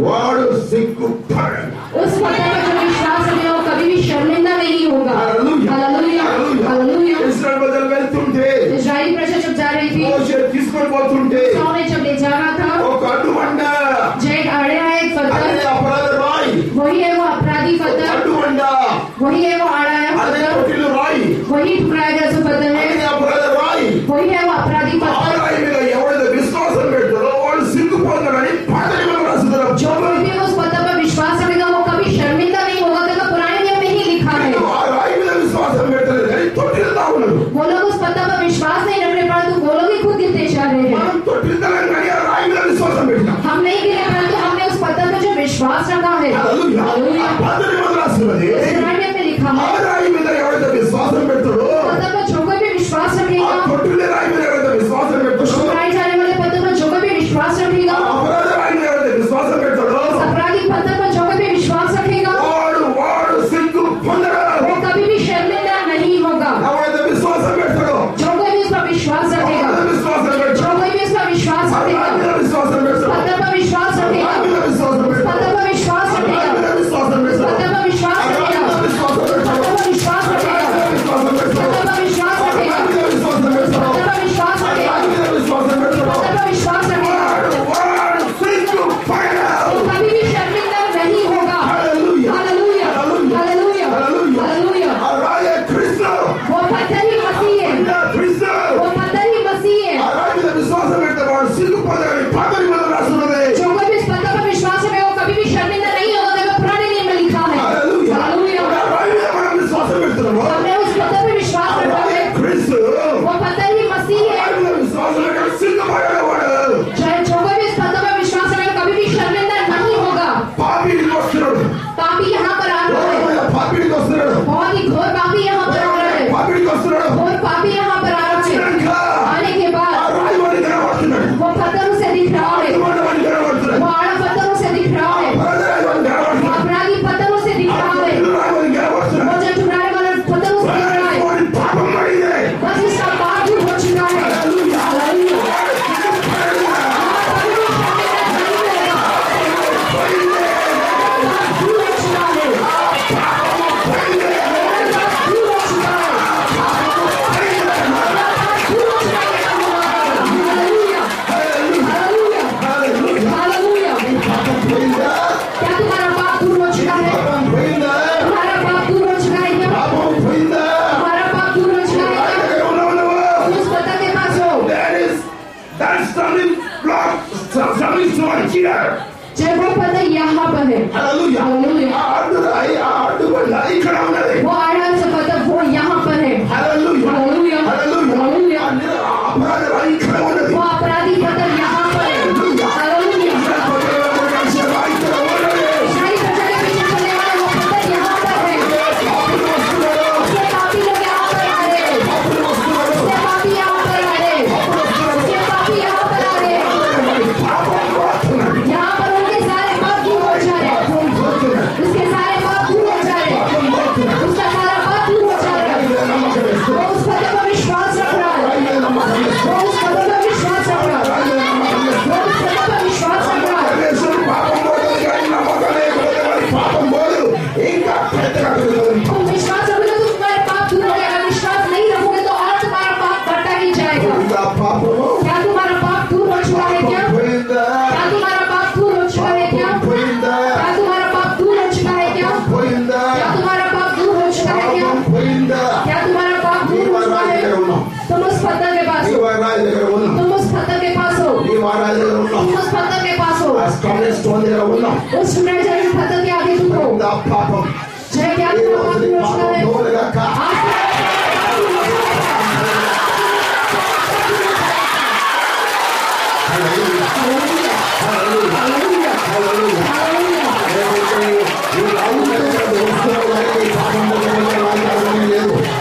వాడు సిగ్గుపడడు। उस पत्थर पर जो विश्वास रखे वो कभी भी शर्मिंदा नहीं होगा। हालेलुया। हालेलुया। हालेलुया। ఇశ్రాయేలు ప్రజలు వెళ్తుంటే, इस्राएली प्रजा जब जा रही थी, మోషే తీసుకొని పోతుంటే ने जब ले जाना था, ఒక అడ్డుబండ, जो एक आड़े है एक అదే पत्थर, అపరాధ రాయి, वही है वो अपराधी पत्थर, అడ్డుబండ, वही है वो आड़ा है అదే पत्थर, తొట్టిల్లు రాయి, वही टुकड़ा गया सो पत्थर है, అదే అపరాధ రాయి। वही है वो अपराधी ఆ पत्थर। రాయి మీద ఎవడైతే విశ్వాసం పెడతారో వాడు సిగ్గుపోతాడని పాత నిబంధనలో రాస్తున్నారు। जो कोई भी उस पत्थर पर विश्वास रखेगा वो कभी शर्मिंदा नहीं होगा, क्योंकि पुराने नियम में ही लिखा है। ఆ రాయి మీద విశ్వాసం పెట్టలేదు కానీ తొట్టిల్లుతా ఉన్నారు। वो लोग उस पत्थर पर विश्वास नहीं रख रहे परंतु वो लोग ही खुद गिरते जा रहे हैं। మనం తొట్టిల్లుతాం కానీ ఆ రాయి మీద విశ్వాసం పెట్టినాం। हम नहीं गिरे परंतु हमने उस पत्थर पर जो विश्वास रखा है। హల్లెలూయా। हालेलुया। ఆ పాత నిబంధనలో రాస్తున్నది, पुराने नियम में लिखा ఆ है రాయి మీద ఎవరైతే విశ్వాసం పెడతాడో, पत्थर पर जो कोई भी विश्वास ఆ रखेगा, తొట్టిల్లే రాయి మీద ఎవరైతే విశ్వాసం పెడతాడో, टुकड़ाए जाने वाले पत्थर पर जो कोई भी विश्वास रखेगा, ఆ అపరాధ రాయి మీద ఎవరైతే విశ్వాసం పెడతాడో अपराधी पत्थर पर जो कोई भी विश्वास रखेगा వాడు సిగ్గు పొందడు। वो कभी भी शर्मिंदा नहीं होगा। ఎవరైతే విశ్వాసం పెడతాడో, जो कोई भी उस पर विश्वास रखेगा, ఎవరైతే విశ్వాసం जो పెడతాడో, कोई भी उस पर विश्वास ఆ రాయి रखेगा, మీద విశ్వాసం పెడతాడో, पत्थर पर विश्वास ఆ रखेगा, రాయి మీద విశ్వాసం పెడతాడో, पत्थर पर विश्वास ఆ రాయి रखेगा, మీద విశ్వాసం పెడతాడో, पत्थर पर विश्वास ఆ రాయి रखेगा, మీద విశ్వాసం పెడతాడో, पत्थर पर विश्वास ఆ రాయి रखेगा, మీద విశ్వాసం పెడతాడో, पत्थर पर विश्वास ఆ रखेगा, రాయి మీద విశ్వాసం పెడతాడో, पत्थर पर विश्वास ఆ रखेगा, రాయి మీద విశ్వాసం పెడతాడో, पत्थर पर विश्वास रखेगा, వాడు సిగ్గుపడడు। वो कभी भी शर्मिंदा नहीं होगा। హల్లెలూయా। हालेलुया। हालेलुया। హల్లెలూయా। हालेलुया। ఆ రాయి క్రీస్తు, वो पत्थर ही मसीह है, ఆ క్రీస్తు, वो पत्थर ही मसीह है। ఆ రాయి మీద విశ్వాసం పెడితే వాడు సిగ్గుపడని పాత నిబంధనలో రాస్తున్నది। जो कोई भी इस पत्थर पर विश्वास रखेगा वो कभी भी शर्मिंदा नहीं होगा, क्योंकि पुराने नियम में लिखा है। హల్లెలూయా। हालेलुया। ఆ రాయి మీద మనం విశ్వాసం పెడుతున్నాము, हमने उस पत्थर पर विश्वास ఆ रखा రాయి है, క్రీస్తు, वो पत्थर ही मसीह ఆ है। రాయి మీద విశ్వాసం పెట్టి సిగ్గుపడడు వాడు। जो कोई भी इस पत्थर पर विश्वास रखेगा कभी भी शर्मिंदा नहीं होगा। పాపిడికి వస్తున్నాడు, पापी यहाँ पर आ रहा है, పాపిడికి వస్తున్నాడు, बहुत ही घोर पापी यहाँ पर आ रहा है, పాపిడికి వస్తున్నాడు, घोर पापी यहाँ पर आ रहा है। stumbling block, stumbling stone here. जब वो पत्थर यहाँ पर है, Hallelujah. ఇక్కడ ఉన్నది. वो आधार से पत्थर वो यहाँ पर है. Hallelujah. Hallelujah. Hallelujah. Hallelujah. అపరాధ ఇక్కడ ఉన్నది. वो अपराधी पत्थर यहाँ पर है. Hallelujah. सारी प्रजा के पीछे चलने वाला वो पत्थर यहाँ पर है. उसके पापी लोग यहाँ पर आ रहे हैं. उसके पापी यहाँ पर आ रहे हैं. उसके पापी यहाँ पर आ रहे हैं. यहाँ पर उनके सारे पाप दूर हो जा रहे हैं. उसके सारे पाप दूर हो जा रहे हैं. उसका सारा पाप दूर हो जा रहा है. वो उस पत्थर पर विश्वास रख रहा है. वो उस पत्थर पर विश्वास रख रहा है. वो उस पत्थर पर विश्वास रख रहा है. तुम विश्वास रखोगे तो तुम्हारे पाप दूर हो जाएगा. विश्वास नहीं रखोगे तो और तुम्हारा पाप बढ़ता ही जाएगा. क्या तुम्हारा पाप दूर हो चुका है क्या? क्या तुम्हारा पाप दूर हो चुका है क्या? क्या तुम्हारा पाप दूर हो चुका है क्या? क्या तुम्हारा पाप दूर हो चुका है क्या? क्या तुम्हारा पाप दूर हो चुका है? तुम उस पत्थर के पास हो. तुम उस पत्थर के पास हो. तुम उस पत्थर के पास हो. उस मेजरिंग पत्थर के आगे तुम हो. जय क्या तुम्हारा पाप दूर हो चुका है?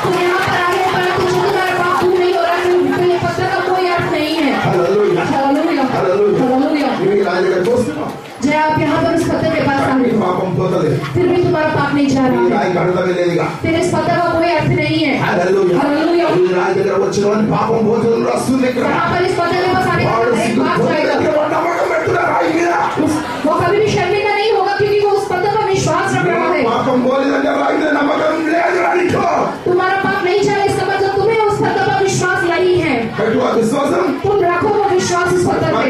तुम यहाँ पर आगे परंतु जो तुम्हारा पाप दूर नहीं हो रहा है तो ये पत्थर का कोई अर्थ नहीं है. Hallelujah. जय आप यहाँ पर उस पत्थर के पास आए. फिर भी तुम्हारा पाप नहीं जा रहा है. फिर इस पत्थर का कोई अर्थ नहीं है. Hallelujah. यहाँ पर इस पत्थर के पास आने का एक पाप जाएगा. वो कभी भी शर्मिंदा नहीं होगा क्योंकि वो उस पत्थर पर विश्वास रख रहा है. तुम्हारा पाप नहीं जाए इसका मतलब तुम्हें उस पत्थर पर विश्वास नहीं है. तुम रखो वो विश्वास इस पत्थर पे.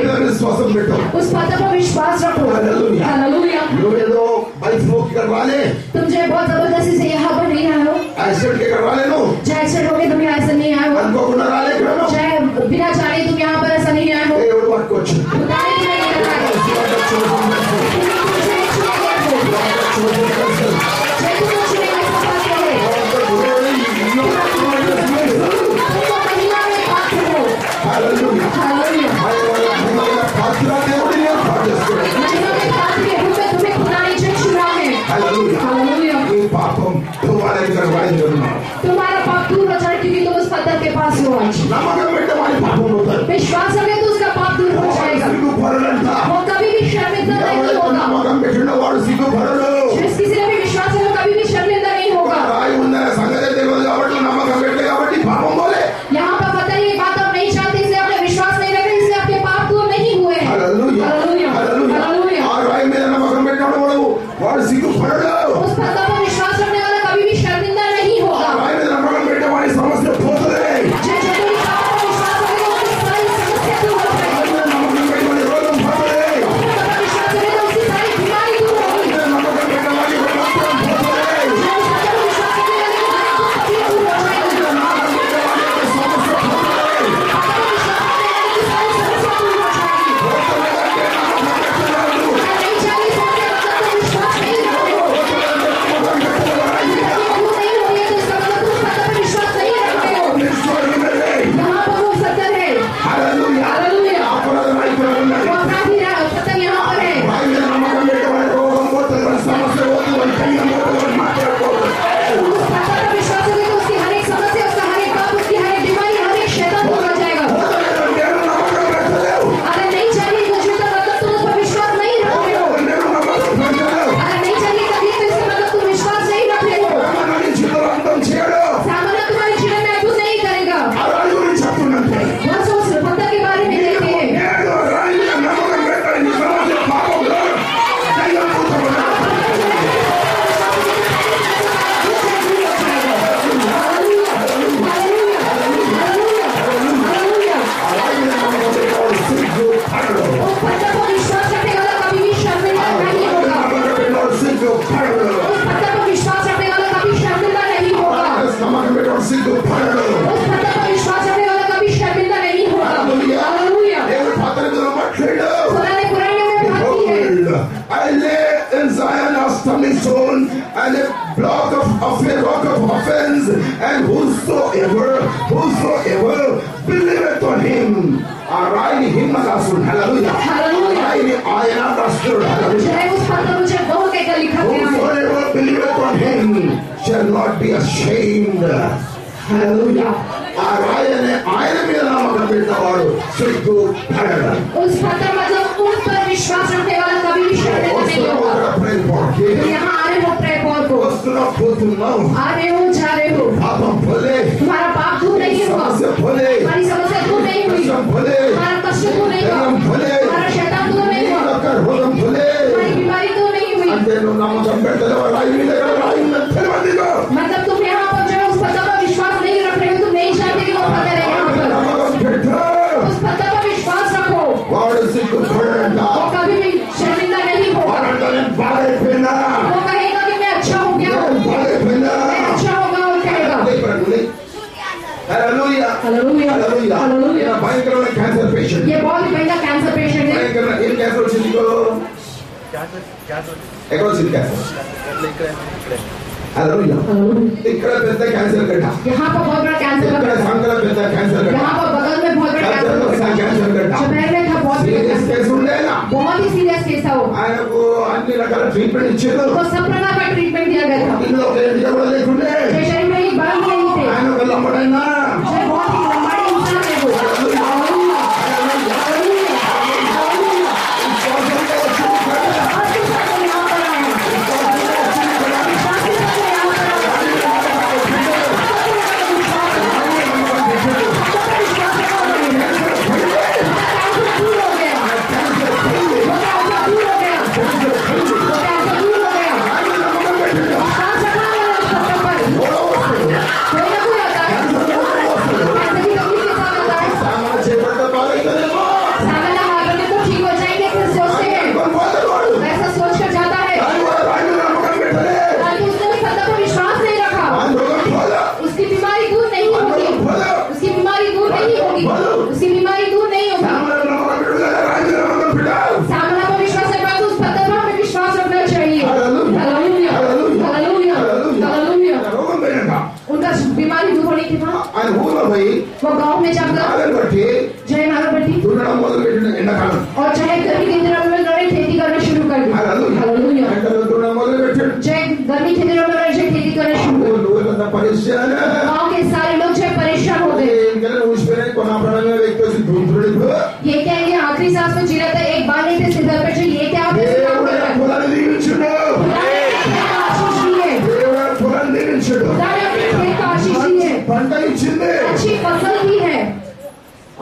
उस पत्थर पर विश्वास रखो. Hallelujah. तुम जो बहुत जबरदस्ती से यहाँ पर नहीं आए हो. जय एक्सीडेंट हो गए तुम यहाँ ऐसा नहीं आए हो. जय बिना जाने तुम यहाँ पर ऐसा नहीं आए हो. खुदाने की नहीं रखा है. जय तुम मुझे नहीं ऐसा बात करे. तुमको महिमा में पात्र हो. Hallelujah. महिमा में पात्र के रूप में तुम्हें खुदा ने जज चुना है. Hallelujah. तुम्हारा पाप दूर हो जाए क्योंकि तुम उस पत्थर के पास हो आज. विश्वास रखे तो उसका पाप दूर हो जाएगा. वो कभी भी शर्मिंदा नहीं होगा. जिस किसी ने भी विश्वास रखा कभी भी शर्मिंदा नहीं होगा. यहाँ पर पता नहीं बात आप नहीं चाहते इसलिए आपने विश्वास नहीं रखा इसलिए आपके पाप दूर नहीं हुए. उस पत्थर पर विश्वास रखने वाला कभी भी शर्मिंदा नहीं होगा. जो तुम्हारी पाप whosoever believeth on him. ఆ రాయిని హిమ్మ రాసుడు. హల్లెలూయా. రాయిని ఆయన రాసుడు. Whosoever believeth on him shall not be ashamed. హల్లెలూయా. ఆ రాయిని ఆయన మీద నమ్మకం పెట్టేవాడు సిగ్గు పడడు. उस पत्थर मतलब उन पर विश्वास रखने वाला कभी भी शर्मिंदा नहीं होगा. तो यहाँ आ रहे हो प्रे फॉर को. आ रहे हो जा रहे हो. तुम्हारा पाप दूर नहीं हुआ. तुम्हारी समस्या दूर नहीं हुई. तुम्हारा कष्ट दूर नहीं हुआ. तुम्हारा शैतान दूर नहीं हुआ. तुम्हारी बीमारी दूर नहीं हुई. मतलब तुम यहाँ पर जो उस पत्थर पर विश्वास नहीं रख रहे हो. तुम नहीं जानते कि वो पत्थर है यहाँ पर. उस पत्थर पर विश्वास रखो. वो कभी भी शर्मिंदा नहीं होगा. वो कहेगा कि मैं अच्छा हो गया. मैं अच्छा होगा और कहेगा. Hallelujah. Hallelujah. Hallelujah. भयंकर कैंसर पेशेंट. ये बहुत ही भयंकर कैंसर पेशेंट है. भयंकर ये कैंसर వచ్చింది को. ఎక్కడ వచ్చింది క్యాన్సర్? హల్లెలూయా. ఇక్కడ పెద్ద క్యాన్సర్ గడ్డ. यहाँ पर बहुत बड़ा कैंसर गड्ढा. ఇక్కడ సంకల పెద్ద క్యాన్సర్ గడ్డ. यहाँ पर बगल में बहुत बड़ा कैंसर गड्ढा. शहर में था बहुत सीरियस केस ఉండేనా? बहुत ही सीरियस केस था वो. ఆయనకు అన్ని రకాల ట్రీట్మెంట్ ఇచ్చారు. तो सब प्रकार का ट्रीटमेंट दिया गया था. ఇందులో ఒక ఎండిక కూడా లేకుండే. शरीर में ही बल नहीं थे. ఆయన ఒక లంబడైనా. बहुत ही लंबाई इंसान है वो. वो गांव में जाकर जय नागरबट्टी और चाहे गर्मी के दिनों में लड़े खेती करना शुरू कर दी. जय गर्मी के दिनों में लड़े खेती करना शुरू कर दी. गांव के सारे लोग जय परेशान हो गए. ये क्या ये आखिरी सांस में जी रहा था. एक बार नहीं थे सिद्धर पे. ये क्या आप अच्छी फसल भी है.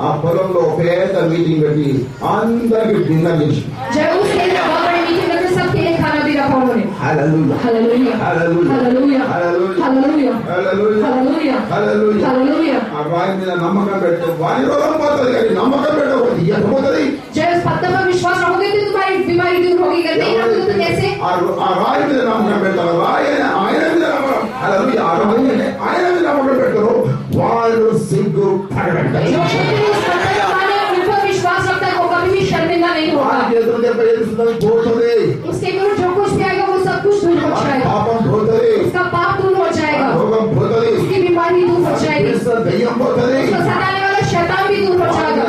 ఆ పొలంలో పేద మీటింగ్ పెట్టి అందరికి డిన్నర్ చేసి जब उस खेत में बहुत बड़ी मीटिंग करके सबके लिए खाना भी रखा उन्होंने. Hallelujah hallelujah hallelujah hallelujah hallelujah hallelujah hallelujah hallelujah hallelujah ఆ రాయి మీద నమ్మకం పెట్టు వాని రోగం పోతది కానీ నమ్మకం పెట్టకపోతే ఎంత పోతది. जब उस पत्थर पर विश्वास रखोगे तो तुम्हारी बीमारी दूर होगी. करते ही रखोगे तो कैसे? ఆ రాయి మీద నమ్మకం పెట్టాలి. ఆయన మీద నమ్మకం. हालेलुया. ఆ రాయి మీద ఆయన మీద నమ్మకం పెట్టరు వాళ్ళు సిగ్గు పడరండి. विश्वास रखता है वो कभी भी शर्मिंदा नहीं होगा. उसके गुरु जो कुछ भी आएगा वो सब कुछ दूर हो जाएगा. उसका पाप दूर हो जाएगा. उसकी बीमारी दूर हो जाएगी. उसको सताने वाला शैतान भी दूर हो जाएगा.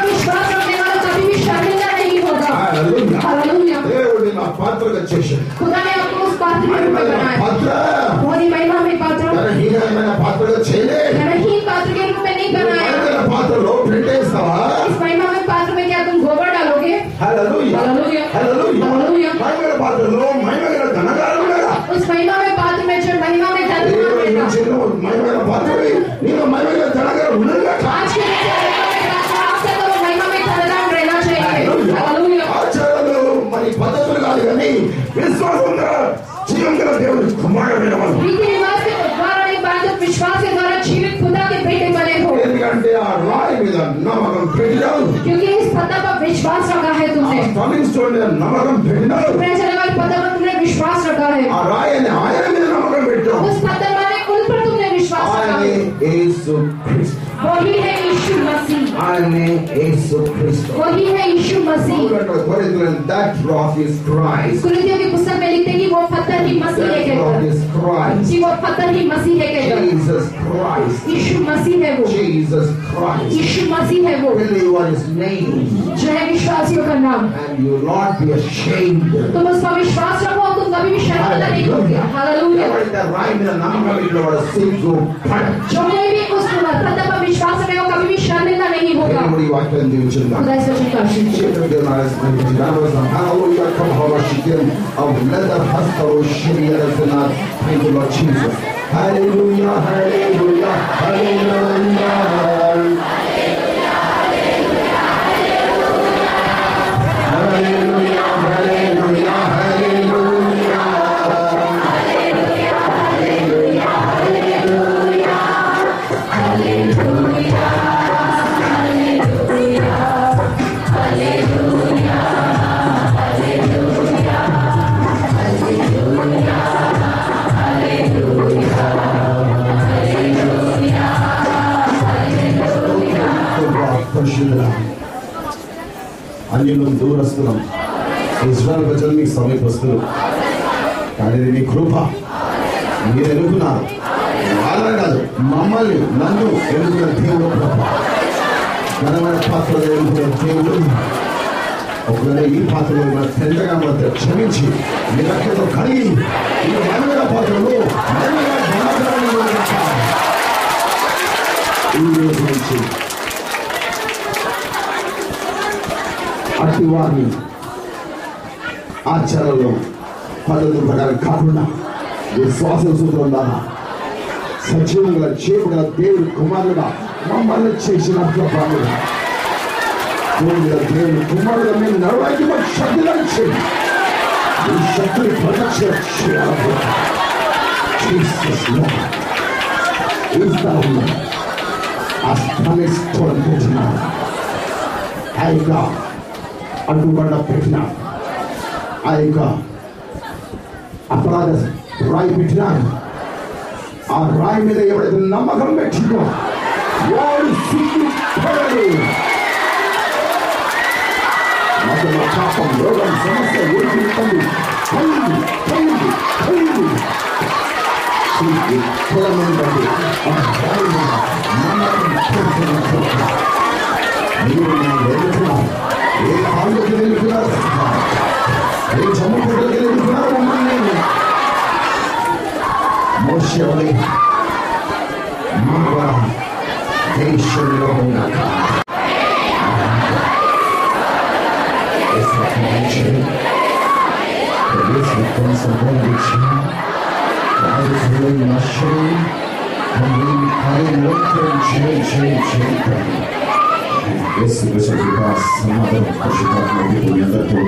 विश्वास रखने वाला कभी भी शर्मिंदा नहीं होगा. దేవుడి నా పాత్రగా చేశాడు. खुदा ने आपको उस पात्र के रूप में बनाया. बहुत ही महिमा में पात्र. हीनమైన పాత్రగా చేయలేదు. हीन पात्र के रूप में नहीं बनाया. పాత్రలో పెట్టేస్తావా? इस महिमा में पात्र में क्या तुम गोबर डालोगे? Hallelujah hallelujah hallelujah hallelujah. महिमा పాత్రలో महिमा ధనగారు ఉన్నారా? उस महिमा में पात्र में जो महिमा में धन महिमा పాత్రవి నీలో महिमा ధనగారు ఉన్నారా? आज के आपसे तो महिमा में धनदान रहना चाहिए. हालेलुया. ఆచారాలు మరి పద్ధతులు కాదు కానీ విశ్వాసంగా జీవం గల దేవుని కుమారుడైన వాళ్ళు. रीति रिवाज के द्वारा नहीं बात विश्वास के द्वारा जीवित खुदा के बेटे बने हो. ఎందుకంటే ఆ రాయి మీద నమ్మకం పెట్టినావు. क्योंकि इस पत्थर पर विश्वास रखा है तुमने. స్టార్టింగ్ స్టోన్ మీద నమ్మకం పెట్టినావు. प्रेषण वाले पत्थर पर तुमने विश्वास रखा है. ఆ రాయిని ఆయన మీద నమ్మకం పెట్టావు. उस पत्थर वाले उन पर तुमने विश्वास रखा है. యేసు క్రీస్తు. वही है यीशु मसीह, ఆయనే యేసుక్రీస్తు. वही है यीशु मसीह. That rock is Christ. कुरिन्थियों की पुस्तक में लिखते हैं कि वो पत्थर ही मसीह है That rock is Christ. जी वो पत्थर ही मसीह है कहकर. Jesus Christ. यीशु मसीह है वो. Jesus Christ. यीशु मसीह है वो. Believe on His name. जो है विश्वासियों का नाम. And you will not be ashamed. तुम उसका विश्वास रखो और तुम कभी भी शर्मिंदा नहीं होगे. हालेलुया. जो कोई भी उस पत्थर पर विश्वास रखेगा कभी भी शर्मिंदा नहीं होगा. खुदा इस वचन का आशीष दे. Hallelujah, hallelujah, hallelujah. అన్యులం దూరస్తులం ఇజ్రాయెల్ ప్రజలు మీకు సమీపస్తులు కానీ నీ కృప మీరు ఎన్నుకున్నారు. అలా కాదు, మమ్మల్ని నన్ను ఎన్నుకున్న దేవుడు కృప. ఘనమైన పాత్రలు ఎన్నుకున్న దేవుడు ఒకవేళ ఈ పాత్రలో ఎంతగా మాత్రం క్షమించి మీ రక్తంతో కడిగి ఈ ఘనమైన పాత్రలో ఈ రోజు నుంచి అట్టి వారిని ఆచారంలో పద్ధతుల ప్రకారం కాకుండా విశ్వాస సూత్రం ద్వారా సజీవులుగా చేపగల దేవుడి కుమారులుగా మమ్మల్ని చేసినట్లు బాగుగా దేవుడి కుమారుల మీద నడవడానికి మాకు శక్తిగా ఇచ్చేది. ఈ శక్తిని ప్రదక్షిణ చేయాలి. అస్తమిస్తున్నాను ఆ యొక్క అడ్డుబండ పెట్టిన ఆ యొక్క అపరాధ రాయి పెట్టినాను. ఆ రాయి మీద ఎవరైతే నమ్మకం పెట్టిందో వాడు సిగ్గుపడడు. మాకు మా పాపం, రోగం, సమస్య ఏది ఇబ్బంది కలిగి కలిగి కలిగి కులమని బట్టి ఆ రాయి మీద నమ్మకం పెట్టుకున్నట్టు మీరు నేను వెళ్తున్నాను. ఏ కాళ్ళకి వెళ్తున్నారు, ఏ సముద్రానికి వెళ్తున్నారు మమ్మల్ని మోషేవలే మా ద్వారా దేశంలో ఉన్నాక యేసు కృష్ణ సమాధానం పరిశుద్ధాత్మ అందరితో